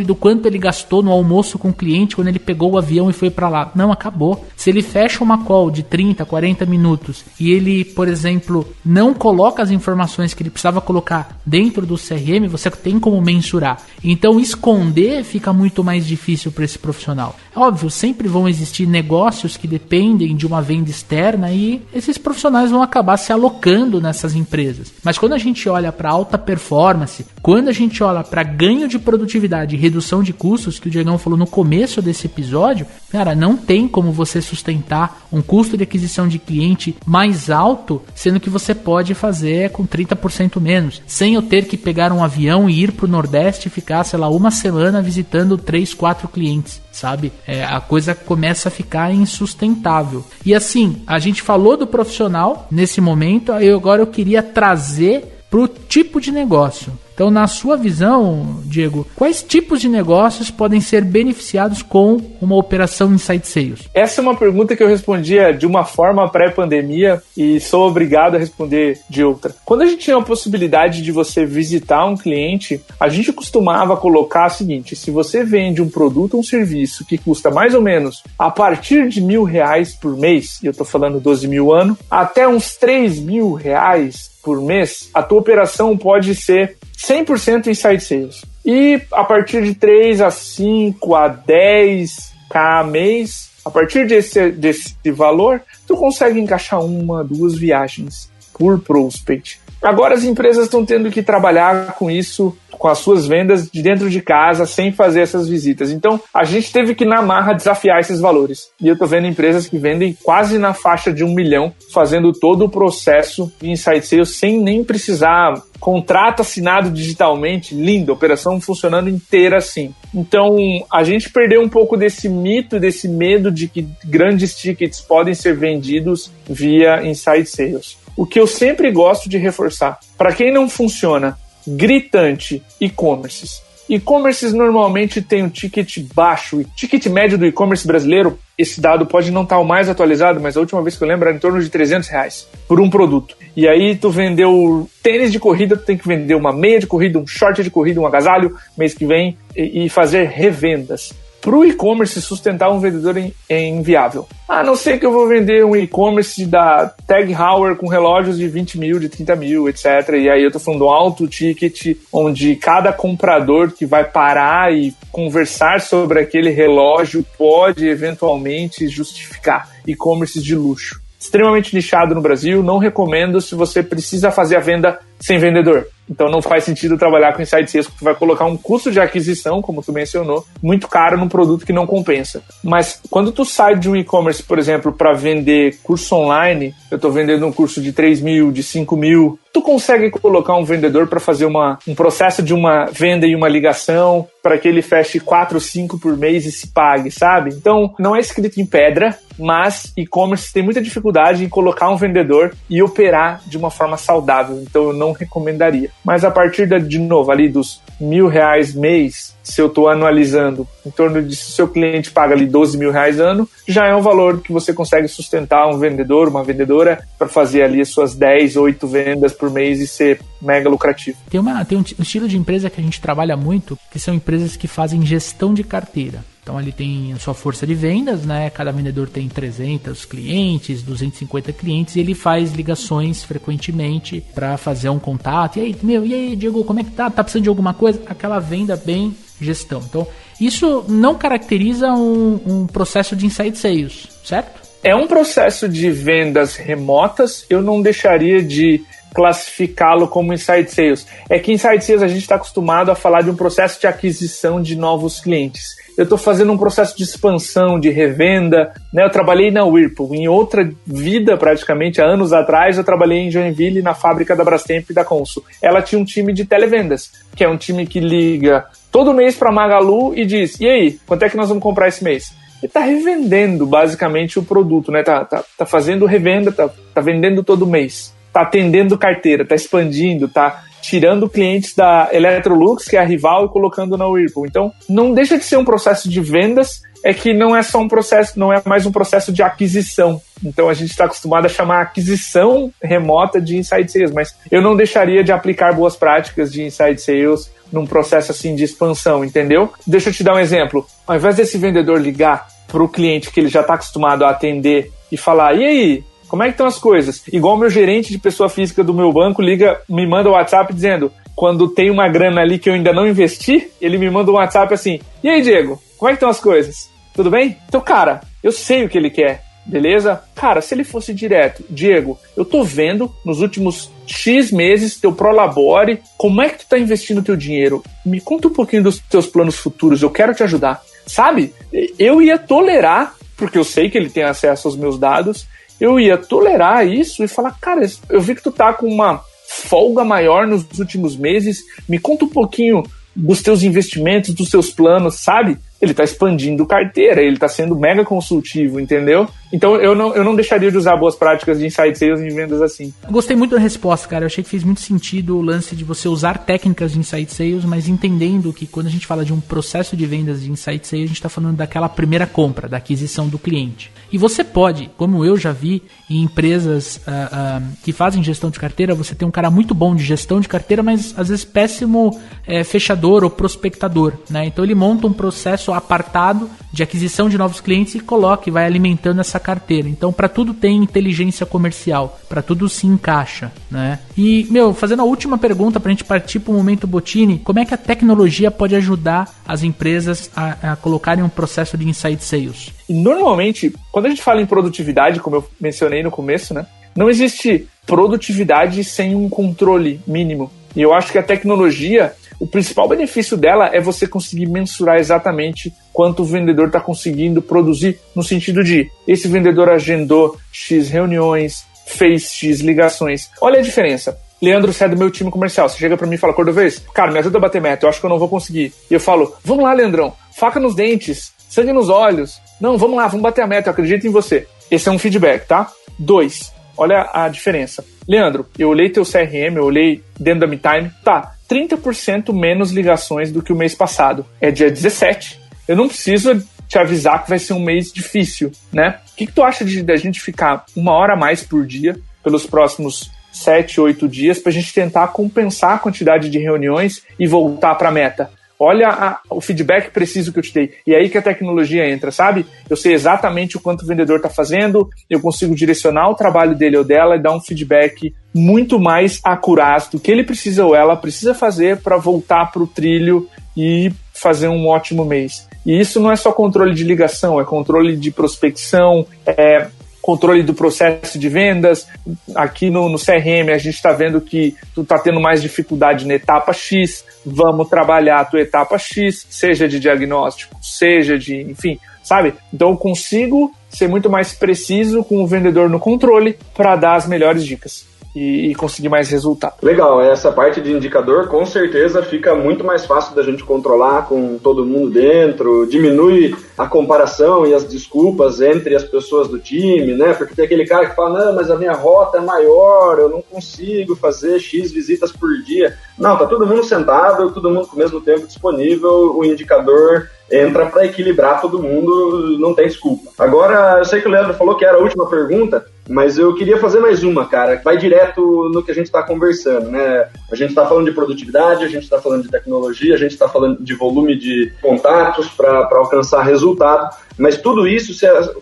do quanto ele gastou no almoço com o cliente quando ele pegou o avião e foi para lá. Não, acabou. Se ele fecha uma call de 30, 40 minutos e ele, por exemplo, não coloca as informações que ele precisava colocar dentro do CRM, você tem como mensurar. Então, esconder fica muito mais difícil para esse profissional. Óbvio, sempre vão existir negócios que dependem de uma venda externa e esses profissionais vão acabar se alocando nessas empresas. Mas quando a gente olha para alta performance, quando a gente olha para ganho de produtividade e redução de custos, custos que o Diegão falou no começo desse episódio, cara, não tem como você sustentar um custo de aquisição de cliente mais alto, sendo que você pode fazer com 30% menos, sem eu ter que pegar um avião e ir pro Nordeste e ficar, sei lá, uma semana visitando 3, 4 clientes, sabe? A coisa começa a ficar insustentável. E assim, a gente falou do profissional nesse momento, agora eu queria trazer pro tipo de negócio. Então, na sua visão, Diego, quais tipos de negócios podem ser beneficiados com uma operação Inside Sales? Essa é uma pergunta que eu respondia de uma forma pré-pandemia e sou obrigado a responder de outra. Quando a gente tinha a possibilidade de você visitar um cliente, a gente costumava colocar o seguinte: se você vende um produto ou um serviço que custa mais ou menos a partir de R$1.000 por mês, e eu estou falando 12 mil ano, até uns R$3.000 por mês, a tua operação pode ser 100% Inside Sales. E a partir de 3 a 5 a 10k a mês, a partir desse valor, tu consegue encaixar 1, 2 viagens por prospect. Agora as empresas estão tendo que trabalhar com isso, com as suas vendas de dentro de casa, sem fazer essas visitas. Então, a gente teve que, na marra, desafiar esses valores. E eu tô vendo empresas que vendem quase na faixa de 1 milhão, fazendo todo o processo de Inside Sales sem nem precisar contrato assinado digitalmente, lindo, operação funcionando inteira assim. Então, a gente perdeu um pouco desse mito, desse medo de que grandes tickets podem ser vendidos via Inside Sales. O que eu sempre gosto de reforçar, para quem não funciona, gritante, e-commerces. E-commerces normalmente tem um ticket baixo, e ticket médio do e-commerce brasileiro, esse dado pode não estar o mais atualizado, mas a última vez que eu lembro era em torno de R$300 por um produto. E aí tu vendeu tênis de corrida, tu tem que vender uma meia de corrida, um short de corrida, um agasalho mês que vem e fazer revendas. Para o e-commerce sustentar um vendedor é inviável. A não ser que eu vou vender um e-commerce da Tag Heuer com relógios de 20 mil, de 30 mil, etc. E aí eu estou falando de um alto ticket, onde cada comprador que vai parar e conversar sobre aquele relógio pode eventualmente justificar. E-commerce de luxo. Extremamente nichado no Brasil, não recomendo se você precisa fazer a venda sem vendedor. Então não faz sentido trabalhar com Inside Sales, porque tu vai colocar um custo de aquisição, como tu mencionou, muito caro num produto que não compensa. Mas quando tu sai de um e-commerce, por exemplo, para vender curso online, eu estou vendendo um curso de 3 mil, de 5 mil, tu consegue colocar um vendedor para fazer um processo de uma venda e uma ligação, para que ele feche 4 ou 5 por mês e se pague, sabe? Então, não é escrito em pedra, mas e-commerce tem muita dificuldade em colocar um vendedor e operar de uma forma saudável. Então, eu não recomendaria. Mas a partir, de novo, ali dos R$1.000 mês, se eu estou anualizando, em torno de, se o seu cliente paga ali R$12.000 ano, já é um valor que você consegue sustentar um vendedor, uma vendedora, para fazer ali as suas 10, 8 vendas por mês e ser mega lucrativo. Tem um estilo de empresa que a gente trabalha muito, que são empresas que fazem gestão de carteira. Então ali tem a sua força de vendas, né? Cada vendedor tem 300 clientes, 250 clientes, e ele faz ligações frequentemente para fazer um contato. E aí, Diego, como é que tá? Tá precisando de alguma coisa? Aquela venda bem gestão. Então, isso não caracteriza um processo de Inside Sales, certo? É um processo de vendas remotas, eu não deixaria de classificá-lo como Inside Sales. É que Inside Sales a gente está acostumado a falar de um processo de aquisição de novos clientes. Eu estou fazendo um processo de expansão, de revenda, né? Eu trabalhei na Whirlpool, em outra vida praticamente, há anos atrás, eu trabalhei em Joinville, na fábrica da Brastemp e da Consul. Ela tinha um time de televendas, que é um time que liga todo mês para a Magalu e diz, e aí, quanto é que nós vamos comprar esse mês? Ele está revendendo basicamente o produto, né? Tá fazendo revenda, tá vendendo todo mês, tá atendendo carteira, tá expandindo, tá tirando clientes da Electrolux, que é a rival, e colocando na Whirlpool. Então, não deixa de ser um processo de vendas, é que não é só um processo, não é mais um processo de aquisição. Então, a gente está acostumado a chamar aquisição remota de Inside Sales, mas eu não deixaria de aplicar boas práticas de Inside Sales num processo assim de expansão, entendeu? Deixa eu te dar um exemplo. Ao invés desse vendedor ligar para o cliente que ele já está acostumado a atender e falar, e aí, como é que estão as coisas? Igual o meu gerente de pessoa física do meu banco me manda um WhatsApp dizendo, quando tem uma grana ali que eu ainda não investi, ele me manda um WhatsApp assim, e aí, Diego, como é que estão as coisas? Tudo bem? Então, cara, eu sei o que ele quer. beleza? Cara, se ele fosse direto, Diego, eu tô vendo nos últimos X meses teu Prolabore, como é que tu tá investindo o teu dinheiro? Me conta um pouquinho dos teus planos futuros, eu quero te ajudar. Sabe? Eu ia tolerar, porque eu sei que ele tem acesso aos meus dados, eu ia tolerar isso e falar, cara, eu vi que tu tá com uma folga maior nos últimos meses, me conta um pouquinho dos teus investimentos, dos seus planos, sabe? Ele tá expandindo carteira, ele tá sendo mega consultivo, entendeu? Então eu não deixaria de usar boas práticas de inside sales em vendas assim. Gostei muito da resposta, cara. Eu achei que fez muito sentido o lance de você usar técnicas de inside sales, mas entendendo que quando a gente fala de um processo de vendas de inside sales, a gente está falando daquela primeira compra, da aquisição do cliente. E você pode, como eu já vi em empresas que fazem gestão de carteira, você tem um cara muito bom de gestão de carteira, mas às vezes péssimo fechador ou prospectador, né? Então ele monta um processo apartado de aquisição de novos clientes e coloca e vai alimentando essa carteira. Então para tudo tem inteligência comercial, para tudo se encaixa, né? E, fazendo a última pergunta para a gente partir para o momento Bottini, como é que a tecnologia pode ajudar as empresas a colocarem um processo de inside sales? E normalmente, quando a gente fala em produtividade, como eu mencionei no começo, né, não existe produtividade sem um controle mínimo. E eu acho que a tecnologia, o principal benefício dela é você conseguir mensurar exatamente quanto o vendedor está conseguindo produzir, no sentido de, esse vendedor agendou X reuniões, fez X ligações. Olha a diferença. Leandro, você é do meu time comercial. Você chega pra mim e fala, Cordovez, cara, me ajuda a bater meta, eu acho que eu não vou conseguir. E eu falo, vamos lá, Leandrão, faca nos dentes, sangue nos olhos. Não, vamos lá, vamos bater a meta, eu acredito em você. Esse é um feedback, tá? 2, olha a diferença. Leandro, eu olhei teu CRM, eu olhei dentro da MeTime, tá, 30% menos ligações do que o mês passado. É dia 17. Eu não preciso te avisar que vai ser um mês difícil, né? O que tu acha da gente ficar 1 hora a mais por dia pelos próximos 7, 8 dias pra gente tentar compensar a quantidade de reuniões e voltar pra meta? Olha o feedback preciso que eu te dei. E aí que a tecnologia entra, sabe? Eu sei exatamente o quanto o vendedor está fazendo, eu consigo direcionar o trabalho dele ou dela e dar um feedback muito mais acurado do que ele precisa ou ela precisa fazer para voltar para o trilho e fazer um ótimo mês. E isso não é só controle de ligação, é controle de prospecção, controle do processo de vendas. Aqui no CRM a gente está vendo que tu está tendo mais dificuldade na etapa X, vamos trabalhar a tua etapa X, seja de diagnóstico, seja de, enfim, sabe? Então eu consigo ser muito mais preciso com o vendedor no controle para dar as melhores dicas e conseguir mais resultado. Legal, essa parte de indicador com certeza fica muito mais fácil da gente controlar com todo mundo dentro, diminui a comparação e as desculpas entre as pessoas do time, né? Porque tem aquele cara que fala, não, mas a minha rota é maior, eu não consigo fazer X visitas por dia. Não, tá todo mundo sentado, todo mundo com o mesmo tempo disponível, o indicador entra para equilibrar todo mundo, não tem desculpa. Agora, eu sei que o Leandro falou que era a última pergunta, mas eu queria fazer mais uma, cara, que vai direto no que a gente está conversando, né? A gente está falando de produtividade, a gente está falando de tecnologia, a gente está falando de volume de contatos para alcançar resultado, mas tudo isso,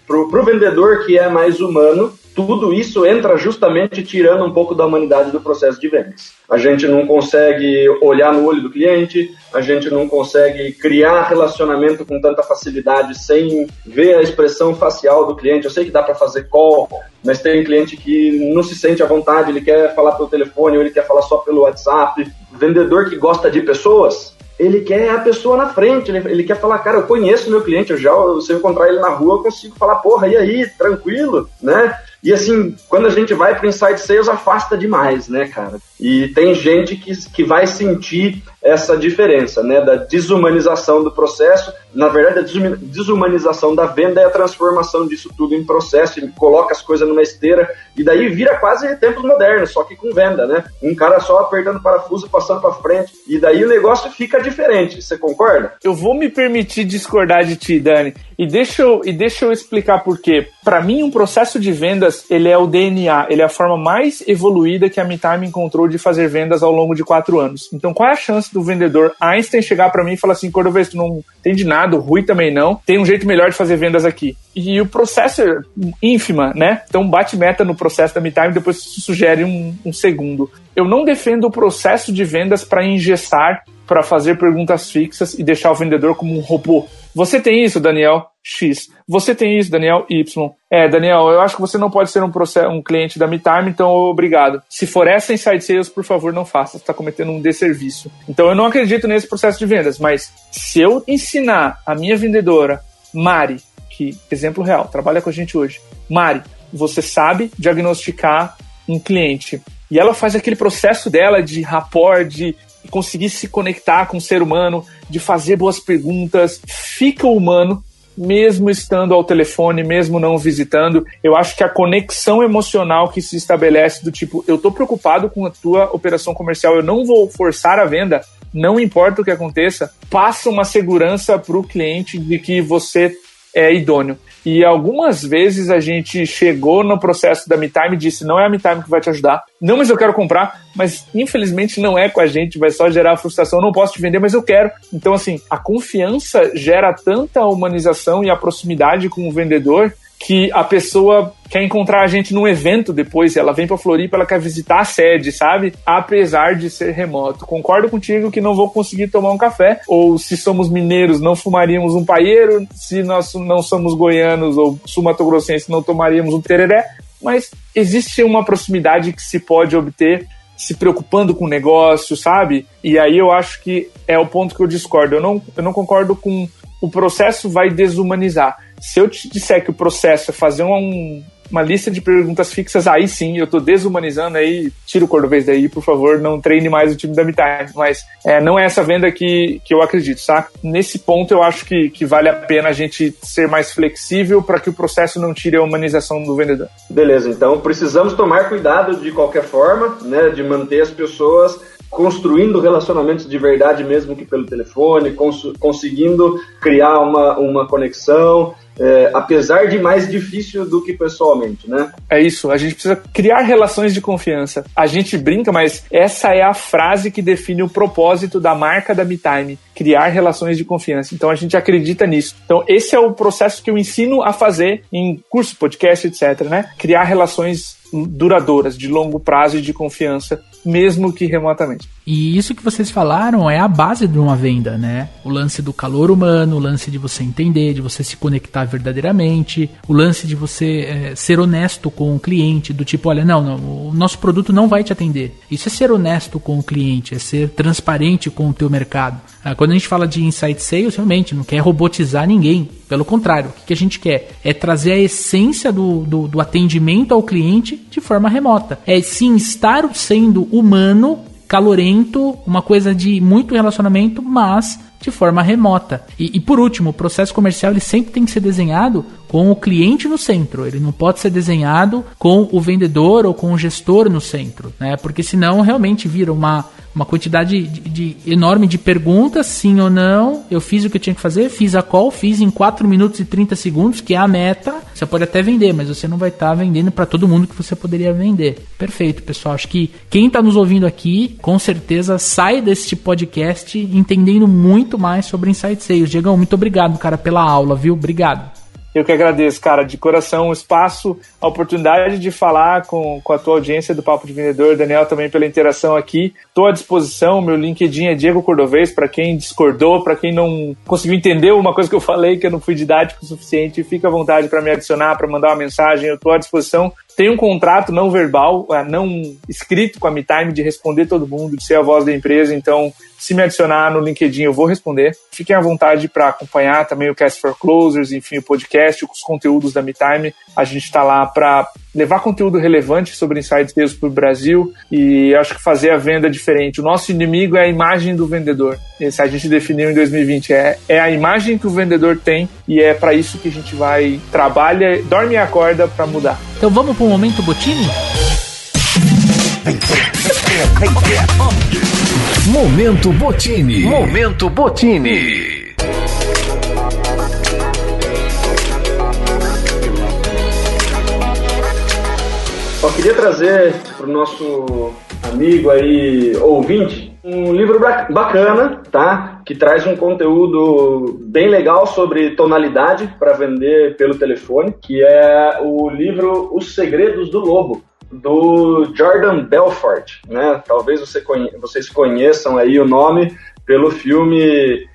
para o vendedor que é mais humano, tudo isso entra justamente tirando um pouco da humanidade do processo de vendas. A gente não consegue olhar no olho do cliente, a gente não consegue criar relacionamento com tanta facilidade sem ver a expressão facial do cliente. Eu sei que dá para fazer call, mas tem cliente que não se sente à vontade, ele quer falar pelo telefone ou ele quer falar só pelo WhatsApp. Vendedor que gosta de pessoas, ele quer a pessoa na frente, ele quer falar, cara, eu conheço o meu cliente, se eu encontrar ele na rua, eu consigo falar, porra, e aí, tranquilo, né? E assim, quando a gente vai para o Inside Sales, afasta demais, né, cara? E tem gente que vai sentir essa diferença, né, da desumanização do processo. Na verdade, a desumanização da venda é a transformação disso tudo em processo, ele coloca as coisas numa esteira, e daí vira quase tempos modernos, só que com venda, né? Um cara só apertando parafuso, passando para frente, e daí o negócio fica diferente, você concorda? Eu vou me permitir discordar de ti, Dani, e deixa eu explicar por quê. Para mim, um processo de vendas, ele é o DNA, ele é a forma mais evoluída que a MeTime encontrou de fazer vendas ao longo de 4 anos. Então, qual é a chance do vendedor Einstein chegar para mim e falar assim, Cordovez, tu não entende nada, o Rui também não, tem um jeito melhor de fazer vendas aqui. e o processo é ínfima, né? Então bate meta no processo da MeTime e depois sugere um segundo. Eu não defendo o processo de vendas para engessar, para fazer perguntas fixas e deixar o vendedor como um robô. Você tem isso, Daniel X. Você tem isso, Daniel Y. Daniel, eu acho que você não pode ser um cliente da MeTime, então obrigado. Se for essa Inside Sales, por favor, não faça. Você está cometendo um desserviço. Então eu não acredito nesse processo de vendas, mas se eu ensinar a minha vendedora, Mari, que, exemplo real, trabalha com a gente hoje. Mari, você sabe diagnosticar um cliente. E ela faz aquele processo dela de rapport, de conseguir se conectar com o ser humano, de fazer boas perguntas, fica humano, mesmo estando ao telefone, mesmo não visitando. Eu acho que a conexão emocional que se estabelece do tipo, eu tô preocupado com a tua operação comercial, eu não vou forçar a venda, não importa o que aconteça, passa uma segurança para o cliente de que você é idôneo. E algumas vezes a gente chegou no processo da MeTime e disse, não é a MeTime que vai te ajudar. Não, mas eu quero comprar, mas infelizmente não é com a gente, vai só gerar frustração, eu não posso te vender, mas eu quero. Então assim, a confiança gera tanta humanização e a proximidade com o vendedor que a pessoa quer encontrar a gente num evento depois, ela vem pra Floripa, ela quer visitar a sede, sabe? Apesar de ser remoto. Concordo contigo que não vou conseguir tomar um café, ou se somos mineiros, não fumaríamos um paieiro, se nós não somos goianos ou sul-mato-grossenses, não tomaríamos um tereré, mas existe uma proximidade que se pode obter se preocupando com o negócio, sabe? E aí eu acho que é o ponto que eu discordo. Eu não concordo com o processo vai desumanizar. Se eu te disser que o processo é fazer uma lista de perguntas fixas, aí sim, eu tô desumanizando, aí tira o cordovez daí, por favor, não treine mais o time da MeTime. Mas não é essa venda que eu acredito, saca? Nesse ponto eu acho que vale a pena a gente ser mais flexível para que o processo não tire a humanização do vendedor. Beleza, então precisamos tomar cuidado de qualquer forma, né, de manter as pessoas construindo relacionamentos de verdade, mesmo que pelo telefone, conseguindo criar uma conexão, apesar de mais difícil do que pessoalmente, né? É isso, a gente precisa criar relações de confiança. A gente brinca, mas essa é a frase que define o propósito da marca da MeTime, criar relações de confiança. Então a gente acredita nisso. Então esse é o processo que eu ensino a fazer em curso, podcast, etc, né? Criar relações duradouras, de longo prazo e de confiança, mesmo que remotamente. E isso que vocês falaram é a base de uma venda, né? O lance do calor humano, o lance de você entender, de você se conectar verdadeiramente, o lance de você ser honesto com o cliente, do tipo, olha, não, o nosso produto não vai te atender. Isso é ser honesto com o cliente, é ser transparente com o teu mercado. Quando a gente fala de Inside Sales, realmente não quer robotizar ninguém. Pelo contrário, o que a gente quer é trazer a essência do atendimento ao cliente de forma remota. É sim estar sendo humano, calorento, uma coisa de muito relacionamento, mas de forma remota. E por último, o processo comercial ele sempre tem que ser desenhado com o cliente no centro. Ele não pode ser desenhado com o vendedor ou com o gestor no centro, né? Porque senão realmente vira uma quantidade enorme de perguntas, sim ou não, eu fiz o que eu tinha que fazer, fiz a call, fiz em 4 minutos e 30 segundos, que é a meta, você pode até vender, mas você não vai estar vendendo para todo mundo que você poderia vender. Perfeito, pessoal, acho que quem está nos ouvindo aqui, com certeza sai deste podcast entendendo muito mais sobre Inside Sales. Diegão, muito obrigado, cara, pela aula, viu? Obrigado. Eu que agradeço, cara, de coração, o espaço, a oportunidade de falar com a tua audiência do Papo de Vendedor, Daniel, também pela interação aqui. Estou à disposição, meu LinkedIn é Diego Cordovez, para quem discordou, para quem não conseguiu entender uma coisa que eu falei, que eu não fui didático o suficiente, fica à vontade para me adicionar, para mandar uma mensagem, eu estou à disposição. Tenho um contrato não verbal, não escrito com a MeTime de responder todo mundo, de ser a voz da empresa, então se me adicionar no LinkedIn eu vou responder. Fiquem à vontade para acompanhar também o Cast for Closers, enfim, o podcast, os conteúdos da MeTime. A gente está lá para levar conteúdo relevante sobre Inside Sales para o Brasil e acho que fazer a venda diferente. O nosso inimigo é a imagem do vendedor. Esse a gente definiu em 2020. É a imagem que o vendedor tem e é para isso que a gente trabalha, dorme e acorda para mudar. Então vamos para o Momento Botini? Momento Botini. Momento Botini. Ok, queria trazer para o nosso amigo aí, ouvinte, um livro bacana, tá? Que traz um conteúdo bem legal sobre tonalidade para vender pelo telefone, que é o livro Os Segredos do Lobo, do Jordan Belfort, né? Talvez vocês conheçam aí o nome pelo filme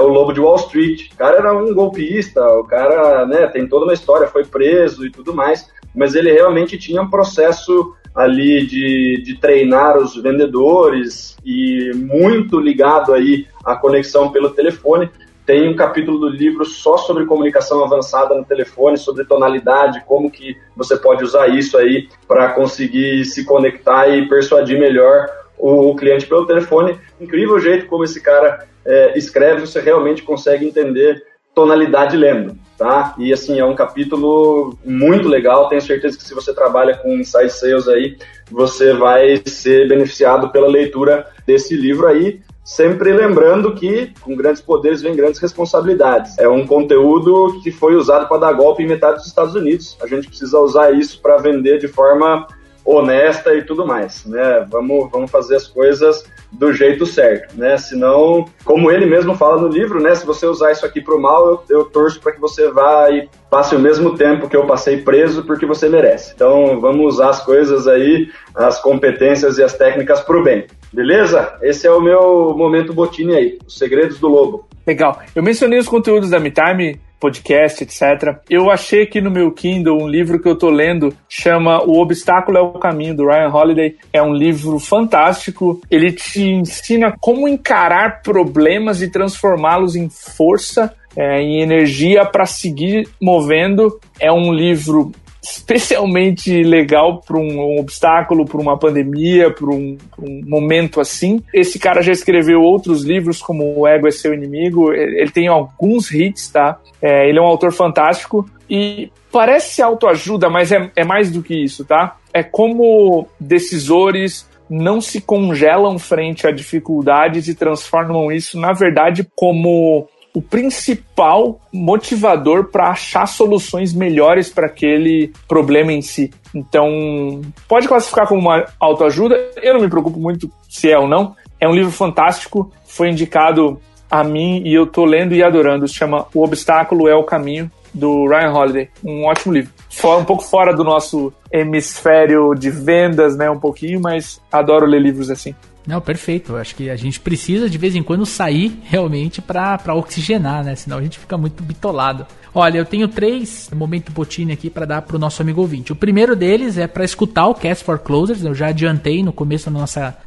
O Lobo de Wall Street. O cara era um golpista, o cara, né, tem toda uma história, foi preso e tudo mais, mas ele realmente tinha um processo ali de treinar os vendedores e muito ligado aí à conexão pelo telefone. Tem um capítulo do livro só sobre comunicação avançada no telefone, sobre tonalidade, como que você pode usar isso aí para conseguir se conectar e persuadir melhor o cliente pelo telefone. Incrível o jeito como esse cara escreve, você realmente consegue entender tonalidade lendo, tá? E assim, é um capítulo muito legal, tenho certeza que se você trabalha com inside sales aí, você vai ser beneficiado pela leitura desse livro aí, sempre lembrando que com grandes poderes vem grandes responsabilidades. É um conteúdo que foi usado para dar golpe em metade dos Estados Unidos, a gente precisa usar isso para vender de forma honesta e tudo mais, né? Vamos fazer as coisas do jeito certo, né? Senão, como ele mesmo fala no livro, né? Se você usar isso aqui pro mal, eu torço para que você vá e passe o mesmo tempo que eu passei preso, porque você merece. Então, vamos usar as coisas aí, as competências e as técnicas pro bem. Beleza? Esse é o meu momento Botini aí, Os Segredos do Lobo. Legal. Eu mencionei os conteúdos da MeTime, podcast, etc. Eu achei aqui no meu Kindle um livro que eu tô lendo, chama O Obstáculo é o Caminho, do Ryan Holiday. É um livro fantástico. Ele te ensina como encarar problemas e transformá-los em força, em energia para seguir movendo. É um livro especialmente legal para um obstáculo, para uma pandemia, para um momento assim. Esse cara já escreveu outros livros, como O Ego é Seu Inimigo. Ele tem alguns hits, tá? Ele é um autor fantástico e parece autoajuda, mas é mais do que isso, tá? É como decisores não se congelam frente a dificuldades e transformam isso, na verdade, como o principal motivador para achar soluções melhores para aquele problema em si. Então, pode classificar como uma autoajuda, eu não me preocupo muito se é ou não. É um livro fantástico, foi indicado a mim e eu tô lendo e adorando. Se chama O Obstáculo é o Caminho, do Ryan Holiday. Um ótimo livro. Um pouco fora do nosso hemisfério de vendas, né, um pouquinho, mas adoro ler livros assim. Não, perfeito. Acho que a gente precisa de vez em quando sair realmente para oxigenar, né? Senão a gente fica muito bitolado. Olha, eu tenho 3 momentos Botini aqui para dar para o nosso amigo ouvinte. O primeiro deles é para escutar o Cast for Closers. Eu já adiantei no começo da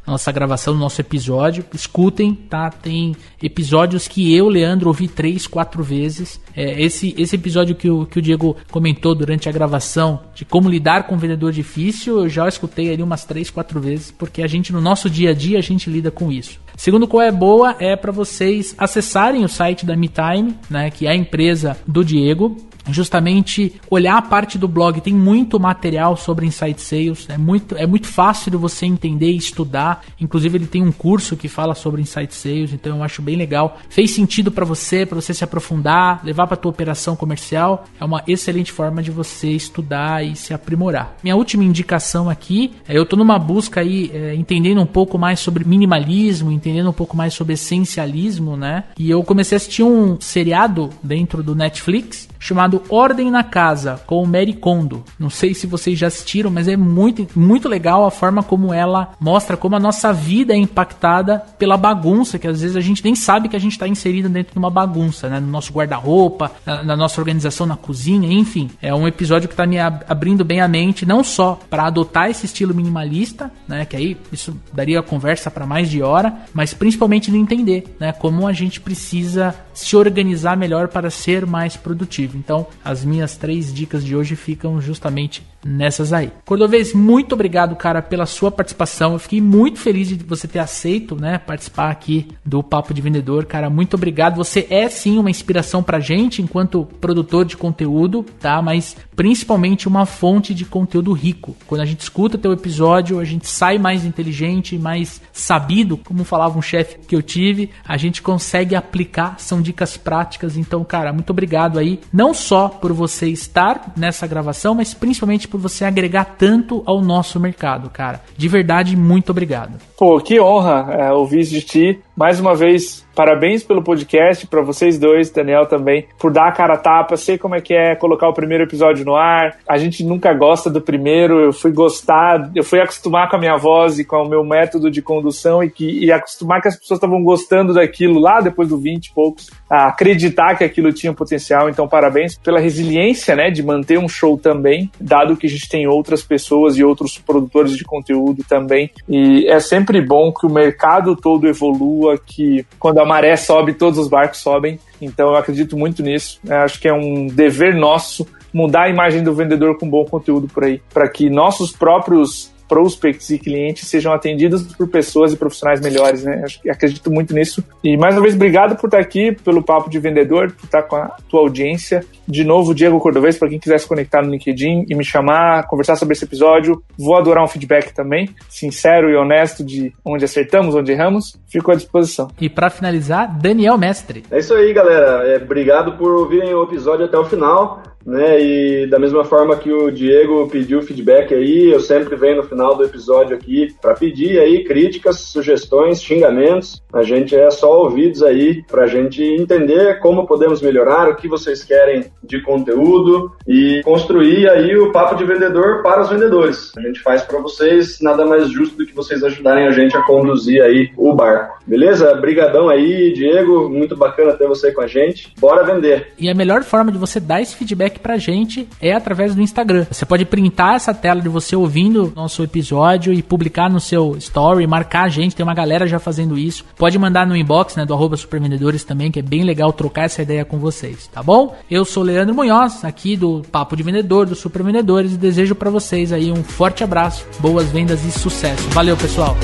nossa gravação, do nosso episódio. Escutem, tá? Tem episódios que eu, Leandro, ouvi 3, 4 vezes. Esse episódio que o Diego comentou durante a gravação de como lidar com um vendedor difícil, eu já escutei ali umas 3, 4 vezes, porque a gente, no nosso dia a dia, a gente lida com isso. Segundo, qual é boa, é para vocês acessarem o site da MeTime, né, que é a empresa do Diego, justamente olhar a parte do blog. Tem muito material sobre Inside Sales, é muito fácil de você entender e estudar. Inclusive ele tem um curso que fala sobre Inside Sales, então eu acho bem legal. Fez sentido para você se aprofundar, levar para tua operação comercial. É uma excelente forma de você estudar e se aprimorar. Minha última indicação aqui, eu tô numa busca aí, entendendo um pouco mais sobre minimalismo, entendendo um pouco mais sobre essencialismo, né? E eu comecei a assistir um seriado dentro do Netflix chamado Ordem na Casa, com o Marie Kondo. Não sei se vocês já assistiram, mas é muito, muito legal a forma como ela mostra como a nossa vida é impactada pela bagunça, que às vezes a gente nem sabe que a gente está inserido dentro de uma bagunça, né? No nosso guarda-roupa, na nossa organização na cozinha, enfim. É um episódio que está me abrindo bem a mente, não só para adotar esse estilo minimalista, né? Que aí isso daria conversa para mais de hora, mas principalmente de entender, né? Como a gente precisa se organizar melhor para ser mais produtivo. Então, as minhas 3 dicas de hoje ficam justamente nessas aí. Cordovez, muito obrigado, cara, pela sua participação. Eu fiquei muito feliz de você ter aceito, né, participar aqui do Papo de Vendedor, cara. Muito obrigado. Você é sim uma inspiração pra gente enquanto produtor de conteúdo, tá? Mas principalmente uma fonte de conteúdo rico. Quando a gente escuta teu episódio, a gente sai mais inteligente, mais sabido, como falava um chefe que eu tive, a gente consegue aplicar, são dicas práticas. Então, cara, muito obrigado aí, não só só por você estar nessa gravação, mas principalmente por você agregar tanto ao nosso mercado, cara. De verdade, muito obrigado. Pô, que honra ouvir isso de ti. Mais uma vez, parabéns pelo podcast, para vocês dois, Daniel também, por dar a cara a tapa. Sei como é que é colocar o primeiro episódio no ar. A gente nunca gosta do primeiro, eu fui acostumar com a minha voz e com o meu método de condução e acostumar que as pessoas estavam gostando daquilo lá depois do 20 e poucos, a acreditar que aquilo tinha potencial. Então, parabéns pela resiliência, né, de manter um show também, dado que a gente tem outras pessoas e outros produtores de conteúdo também. E é sempre bom que o mercado todo evolua, que quando a maré sobe, todos os barcos sobem. Então eu acredito muito nisso. Acho que é um dever nosso mudar a imagem do vendedor com bom conteúdo por aí, para que nossos próprios prospects e clientes sejam atendidos por pessoas e profissionais melhores, né? Acredito muito nisso. E mais uma vez, obrigado por estar aqui, pelo Papo de Vendedor, por estar com a tua audiência. De novo, Diego Cordovez, para quem quiser se conectar no LinkedIn e me chamar, conversar sobre esse episódio. Vou adorar um feedback também, sincero e honesto, de onde acertamos, onde erramos. Fico à disposição. E para finalizar, Daniel Mestre. É isso aí, galera. Obrigado por ouvirem o episódio até o final. Né, e da mesma forma que o Diego pediu feedback aí, eu sempre venho no final do episódio aqui para pedir aí críticas, sugestões, xingamentos. A gente é só ouvidos aí pra gente entender como podemos melhorar, o que vocês querem de conteúdo e construir aí o Papo de Vendedor para os vendedores. A gente faz para vocês, nada mais justo do que vocês ajudarem a gente a conduzir aí o barco. Beleza? Brigadão aí, Diego, muito bacana ter você com a gente. Bora vender! E a melhor forma de você dar esse feedback pra gente é através do Instagram. Você pode printar essa tela de você ouvindo nosso episódio e publicar no seu story, marcar a gente, tem uma galera já fazendo isso. Pode mandar no inbox, né, do @supervendedores também, que é bem legal trocar essa ideia com vocês, tá bom? Eu sou Leandro Munhoz, aqui do Papo de Vendedor, do Supervendedores, e desejo pra vocês aí um forte abraço, boas vendas e sucesso. Valeu, pessoal!